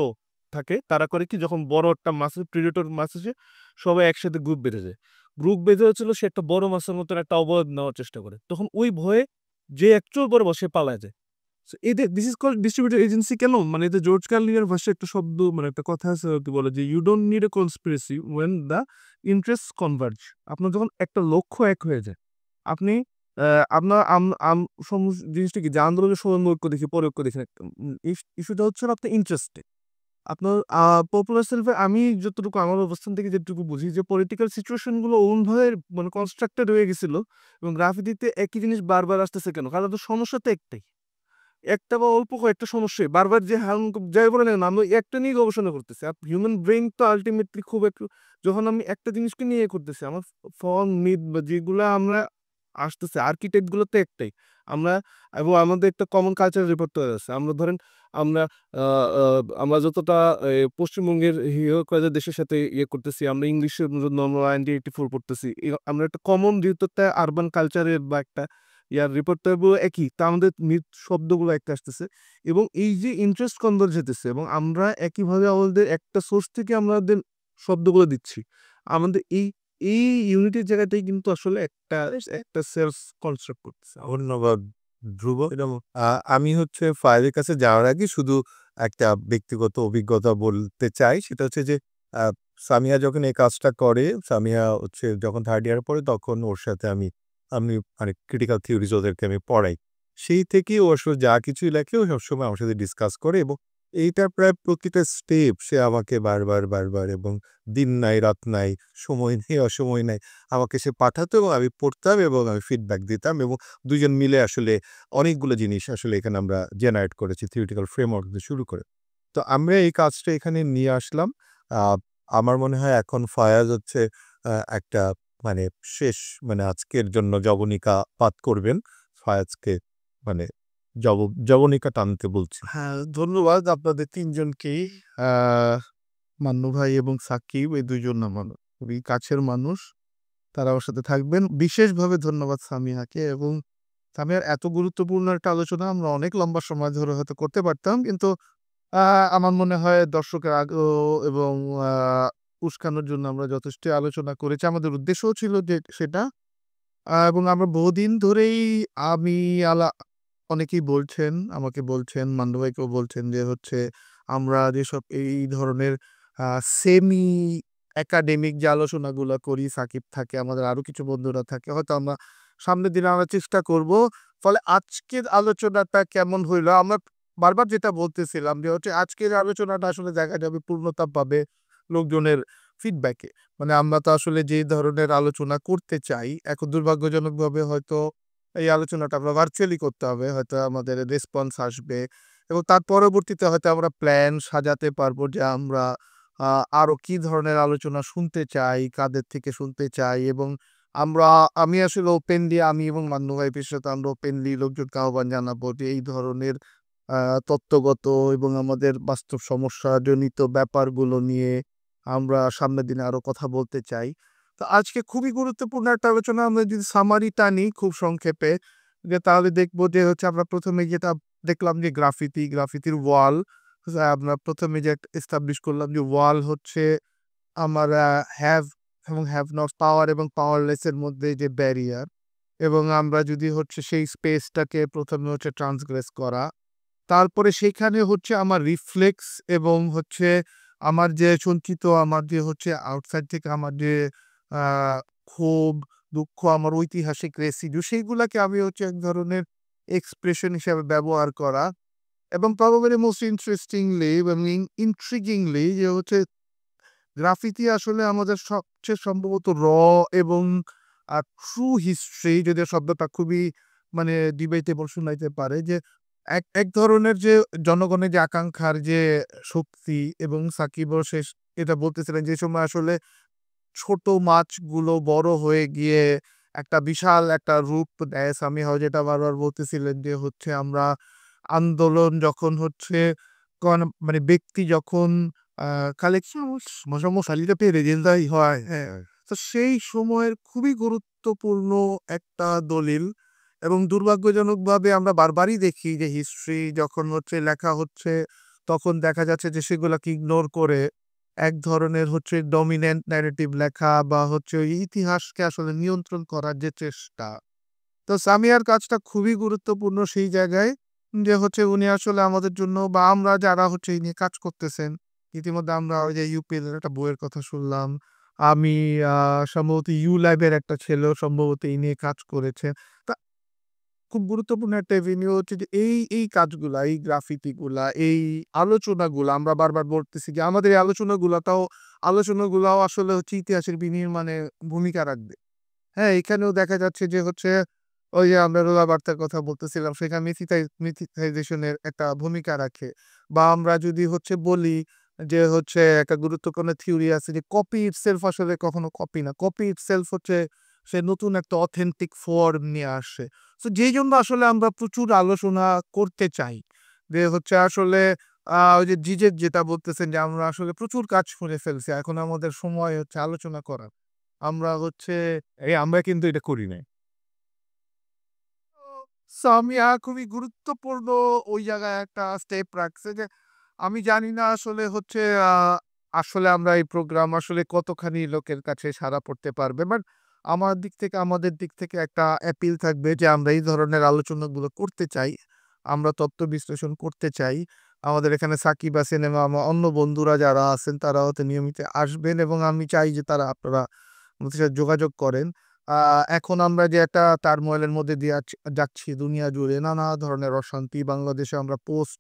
থাকে তারা করে কি, যখন বড় একটা মাছের প্রিডেটর মাছ আসে সবাই একসাথে গ্রুপ বেঁধে যায়। গ্রুপ বেঁধে হচ্ছিল সে একটা বড় মাছের মতন একটা অবয়ব নেওয়ার চেষ্টা করে, তখন ওই ভয়ে যে অ্যাকচুয়াল বড় মাছ সে পালায় যায়। সো এদের this is called distributor agency. কেন? এতে জর্জ কার্লিয়ার ভাষায় একটা শব্দ একটা কথা আছে আর কি, বলে যে you don't need a conspiracy when the interest converge. আপনার যখন একটা লক্ষ্য এক হয়ে যায়, আপনি আপনার জিনিসটা কি যে আন্দোলনের সময় ঐক্য দেখি, পরে ঐক্য দেখি না। ইস্যুটা হচ্ছে আপনার ইন্টারেস্টে। আপনার পপুলার সেলফে আমি যতটুকু আমার অবস্থান থেকে যেটুকু বুঝি, যে পলিটিক্যাল সিচুয়েশন গুলো ওনভাবে কনস্ট্রাক্টেড হয়ে গেছিল, এবং গ্রাফিতিতে একই জিনিস বারবার আসতেছে কেন? কারণ তো সমস্যা তো একটাই, একটা বা অল্প কয়েকটা সমস্যায় বারবার যে যাই বলে না, আমরা একটা নিয়ে গবেষণা করতেছি। আর হিউম্যান ব্রেইন তো আলটিমেটলি খুব একটু, যখন আমি একটা জিনিসকে নিয়ে করতেছি, আমার ফর্ম মিথ বা যেগুলো আমরা আসতেছে আর্কিটেক্ট গুলো তো একটাই আমরা, এবং আমাদের একটা কমন কালচার রেপার্টরি আছে। আমরা ধরেন আমরা আমরা যতটা পশ্চিমবঙ্গের দেশের সাথে করতেছি, আমরা ইংলিশের জন্য আমরা 1984 পড়তেছি, আমরা একটা কমন যেহেতু একটা আরবান কালচারের বা একটা ইয়ার রিপোর্টারগুলো একই, তা আমাদের শব্দগুলো একটা আসতেছে, এবং এই যে ইন্টারেস্ট কনভার্জ হতেছে, এবং আমরা একইভাবে আমাদের একটা সোর্স থেকে আমাদের শব্দগুলো দিচ্ছি। আমাদের এই এই ইউনিটির জায়গাটাই কিন্তু আসলে একটা একটা সেলফ কনস্ট্রাক্ট করতেছে। ধন্যবাদ ধ্রুব। আমি হচ্ছে ফায়ারের কাছে যাওয়ার আগে শুধু একটা ব্যক্তিগত অভিজ্ঞতা বলতে চাই। সেটা হচ্ছে যে আ সামিয়া যখন এই কাজটা করে, সামিয়া হচ্ছে যখন 3rd ইয়ারে পড়ে তখন ওর সাথে আমি মানে ক্রিটিক্যাল থিওরিজ ওদেরকে আমি পড়াই। সেই থেকেই ও আসলে যা কিছুই লেখে ও সবসময় আমার সাথে ডিসকাস করে এবং এইটার প্রায় প্রতিটা স্টেপ সে আমাকে বারবার এবং দিন নাই রাত নাই, সময় নেই অসময় নাই আমাকে সে পাঠাতো এবং আমি পড়তাম এবং আমি ফিডব্যাক দিতাম এবং ২ জন মিলে আসলে অনেকগুলো জিনিস আসলে এখানে আমরা জেনারেট করেছি থিওরিটিক্যাল ফ্রেমওয়ার্ক দিয়ে শুরু করে। তো আমরা এই কাজটা এখানে নিয়ে আসলাম। আ আমার মনে হয় এখন ফায়াজ হচ্ছে একটা মানে শেষ মানে আজকের জন্য জবনিকা পাঠ করবেন। ফায়াজকে মানে জব জবনিকা টানতে বলছি। হ্যাঁ, ধন্যবাদ আপনাদের ৩ জনকেই। আ মান্নু ভাই এবং সাকিব এই ২ জন আমার খুবই কাছের মানুষ। তারা ওর সাথে থাকবেন। বিশেষভাবে ধন্যবাদ সামিয়াকে এবং সামিয়ার এত গুরুত্বপূর্ণ একটা আলোচনা আমরা অনেক লম্বা সময় ধরে হয়তো করতে পারতাম। কিন্তু আ আমার মনে হয় দর্শকের আগ্রহ এবং আ উস্কানোর জন্য আমরা যথেষ্টই আলোচনা করেছি। আমাদের উদ্দেশ্যও ছিল যে সেটা। এবং আমরা বহুদিন ধরেই আমি আলা অনেকেই বলছেন, আমাকে বলছেন, মান্নু ভাইকেও বলছেন যে হচ্ছে আমরা যেসব এই ধরনের আ সেমি একাডেমিক যে আলোচনাগুলা করি, সাকিব থাকে, আমাদের আরো কিছু বন্ধুরা থাকে। হয়তো আমরা সামনের দিনে আমরা চেষ্টা করব। ফলে আজকের আলোচনাটা কেমন হইলো? আমরা বারবার যেটা বলতেছিলাম যে হচ্ছে আজকের আলোচনাটা আসলে দেখা যাবে পূর্ণতা পাবে লোকজনের ফিডব্যাকে। মানে আমরা তো আসলে যে ধরনের আলোচনা করতে চাই, এখন দুর্ভাগ্যজনকভাবে হয়তো এই আলোচনাটা আমরা ভার্চুয়ালি করতে হবে। হয়তো আমাদের রেসপন্স আসবে এবং তার পরবর্তীতে হয়তো আমরা প্ল্যান সাজাতে পারবো যে আমরা আ আরো কি ধরনের আলোচনা শুনতে চাই, কাদের থেকে শুনতে চাই এবং আমি আসলে ওপেনলি আমি এবং মান্নু ভাই বিশেষত আমরা ওপেনলি লোকজনকে আহ্বান জানাবো যে এই ধরনের আ তত্ত্বগত এবং আমাদের বাস্তব সমস্যাজনিত ব্যাপারগুলো নিয়ে আমরা সামনের দিনে আরো কথা বলতে চাই। তো আজকে খুবই গুরুত্বপূর্ণ একটা আলোচনা আমরা যদি সামারি টানি খুব সংক্ষেপে যে তাহলে দেখব যে হচ্ছে আমরা ১ম এ যেটা দেখলাম যে গ্রাফিতির ওয়াল। আমরা ১ম এ যে এস্টাবলিশ করলাম যে ওয়াল হচ্ছে আমার হ্যাভ এবং হ্যাভ নট, পাওয়ার এবং পাওয়ারলেস এর মধ্যে যে ব্যারিয়ার এবং আমরা যদি হচ্ছে সেই স্পেসটাকে ১ম এ হচ্ছে ট্রান্সগ্রেস করা। তারপরে সেখানে হচ্ছে আমার রিফ্লেক্স এবং হচ্ছে আমার যে সঞ্চিত আমার যে হচ্ছে আউটসাইড থেকে আমার যে আ ক্ষোভ, দুঃখ, আমার ঐতিহাসিক রেসিডিউ সেইগুলাকে আমি হচ্ছে এক ধরনের এক্সপ্রেশন হিসাবে ব্যবহার করা এবং প্রবাবলি মোস্ট ইন্টারেস্টিংলি এবং ইন্ট্রিগিংলি যে হচ্ছে গ্রাফিতি আসলে আমাদের সবচেয়ে সম্ভবত এবং ট্রু হিস্ট্রি যদিও শব্দটা খুবই মানে ডিবেটেবল শোনাইতে পারে যে এক ধরনের যে জনগণের যে আকাঙ্ক্ষার যে শক্তি এবং সাকিবও এটা বলতেছিলেন যে সময় আসলে ছোট মাছগুলো বড় হয়ে গিয়ে একটা বিশাল একটা রূপ দেয়। সামিহ যেটা বারবার বলতেছিলেন যে হচ্ছে আমরা আন্দোলন যখন হচ্ছে মানে ব্যক্তি যখন কালেকশন সমসাময়িকটা পেরে যেটাই হয়, হ্যাঁ। তো সেই সময়ের খুবই গুরুত্বপূর্ণ একটা দলিল এবং দুর্ভাগ্যজনকভাবে আমরা বারবারই দেখি যে হিস্ট্রি যখন হচ্ছে লেখা হচ্ছে তখন দেখা যাচ্ছে যে সেগুলাকে ইগনোর করে এক ধরনের হচ্ছে ডমিন্যান্ট ন্যারেটিভ লেখা বা হচ্ছে ওই ইতিহাসকে আসলে নিয়ন্ত্রণ করার যে চেষ্টা। তো সামিয়ার কাজটা খুবই গুরুত্বপূর্ণ সেই জায়গায় যে হচ্ছে উনি আসলে আমাদের জন্য বা আমরা যারা হচ্ছে এই নিয়ে কাজ করতেছেন, ইতিমধ্যে আমরা ওই যে ইউপিএল এর একটা বইয়ের কথা শুনলাম। আমি সম্ভবত ইউল্যাব এর একটা ছেলেও সম্ভবত এই নিয়ে কাজ করেছে। তা খুব গুরুত্বপূর্ণ একটা এভিনিউ হচ্ছে যে এই কাজগুলা, এই গ্রাফিতি গুলা, এই আলোচনাগুলা আমরা বারবার বলতেছি যে আমাদের এই আলোচনাগুলাও আসলে হচ্ছে ইতিহাসের বিনির্মাণে ভূমিকা রাখবে। হ্যাঁ, এখানেও দেখা যাচ্ছে যে হচ্ছে ওই যে আমরা রোলা বার্তার কথা বলতেছিলাম সেখানে মিথিটাইজেশন এর একটা ভূমিকা রাখে। বা আমরা যদি হচ্ছে বলি যে হচ্ছে একটা গুরুত্বপূর্ণ থিওরি আছে যে কপি ইটসেলফ আসলে কখনো কপি না। কপি ইটসেলফ হচ্ছে সে নতুন একটা অথেন্টিক ফর্ম নিয়ে আসে। সো যেইজন্য আসলে আমরা প্রচুর আলোচনা করতে চাই। যে হচ্ছে আসলে ওই যে জিজের যেটা বলতেছেন যে আমরা আসলে প্রচুর কাজ করে ফেলছি। এখন আমাদের সময় হচ্ছে আলোচনা করার। আমরা হচ্ছে আমরা কিন্তু এটা করি নাই। সামিয়া খুবই গুরুত্বপূর্ণ ওই জায়গায় একটা স্টেপ রাখছে যে আমি জানি না আসলে হচ্ছে আসলে আমরা এই প্রোগ্রাম আসলে কতখানি লোকের কাছে সাড়া পড়তে পারবে। বাট আমাদের দিক থেকে একটা অ্যাপিল থাকবে যে আমরা এই ধরনের আলোচনাগুলো করতে চাই। আমরা তথ্য বিশ্লেষণ করতে চাই। আমাদের এখানে সাকিব আছেন এবং আমার অন্য বন্ধুরা যারা আছেন তারা হয়তো নিয়মিত আসবেন এবং আমি চাই যে আপনারা আমাদের সাথে যোগাযোগ করেন। আ এখন আমরা যে একটা টারময়েল এর মধ্যে দিয়ে যাচ্ছি দুনিয়া জুড়ে নানা ধরনের অশান্তি। বাংলাদেশে আমরা পোস্ট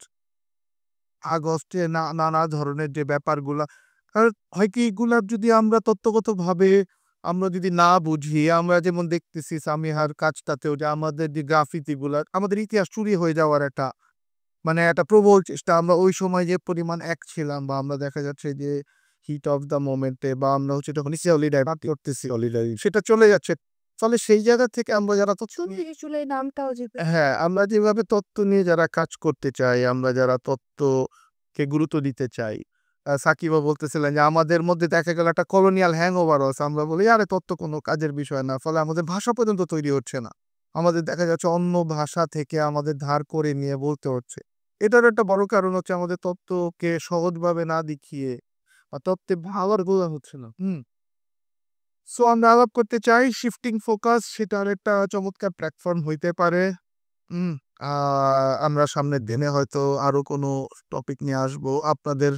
আগস্টে নানা ধরনের যে ব্যাপারগুলা হয় কি এগুলা যদি আমরা তত্ত্বগতভাবে আমরা যদি না বুঝি, আমরা যেমন দেখতেছি সামিহার কাজটাতেও যে আমাদের যে গ্রাফিতিগুলা আমাদের ইতিহাস চুরি হয়ে যাওয়ার একটা মানে একটা প্রবল চেষ্টা। আমরা ওই সময় যে পরিমাণ এক ছিলাম বা আমরা দেখা যাচ্ছে যে হিট অফ দ্য মোমেন্টে বা আমরা হচ্ছে যখন সলিডারিটি করতেছি সেটা চলে যাচ্ছে। ফলে সেই জায়গা থেকে আমরা যারা তথ্য নিয়ে আসলে নামটাও যে হ্যাঁ, আমরা যেভাবে তত্ত্ব নিয়ে যারা কাজ করতে চাই, আমরা যারা তত্ত্বকে গুরুত্ব দিতে চাই। সাকিবও বলতেছিলেন যে আমাদের মধ্যে দেখা গেল একটা কলোনিয়াল হ্যাংওভার আছে। আমরা বলি আরে তত্ত্ব কোনো কাজের বিষয় না। ফলে আমাদের ভাষা পর্যন্ত তৈরি হচ্ছে না। আমাদের দেখা যাচ্ছে অন্য ভাষা থেকে আমাদের ধার করে নিয়ে বলতে হচ্ছে। এটার একটা বড় কারণ হচ্ছে আমাদের তত্ত্বকে সহজভাবে না দেখিয়ে বা তত্ত্বে ভাবার বোঝা হচ্ছে না। সো আমরা আলাপ করতে চাই শিফটিং ফোকাস সেটার একটা চমৎকার প্ল্যাটফর্ম হইতে পারে। হুম, আ আমরা সামনের দিনে হয়তো আরো কোনো টপিক নিয়ে আসবো। আপনাদের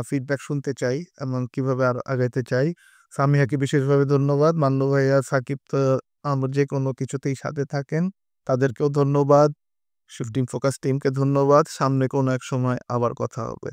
ফিডব্যাক শুনতে চাই এবং কিভাবে আরো আগাইতে চাই। সামিয়াকে বিশেষভাবে ধন্যবাদ। মান্নু ভাইয়া, সাকিব তো যেকোনো কিছুতেই সাথে থাকেন। তাদেরকেও ধন্যবাদ। শিফটিং ফোকাস টিমকে ধন্যবাদ। সামনে কোনো এক সময় আবার কথা হবে।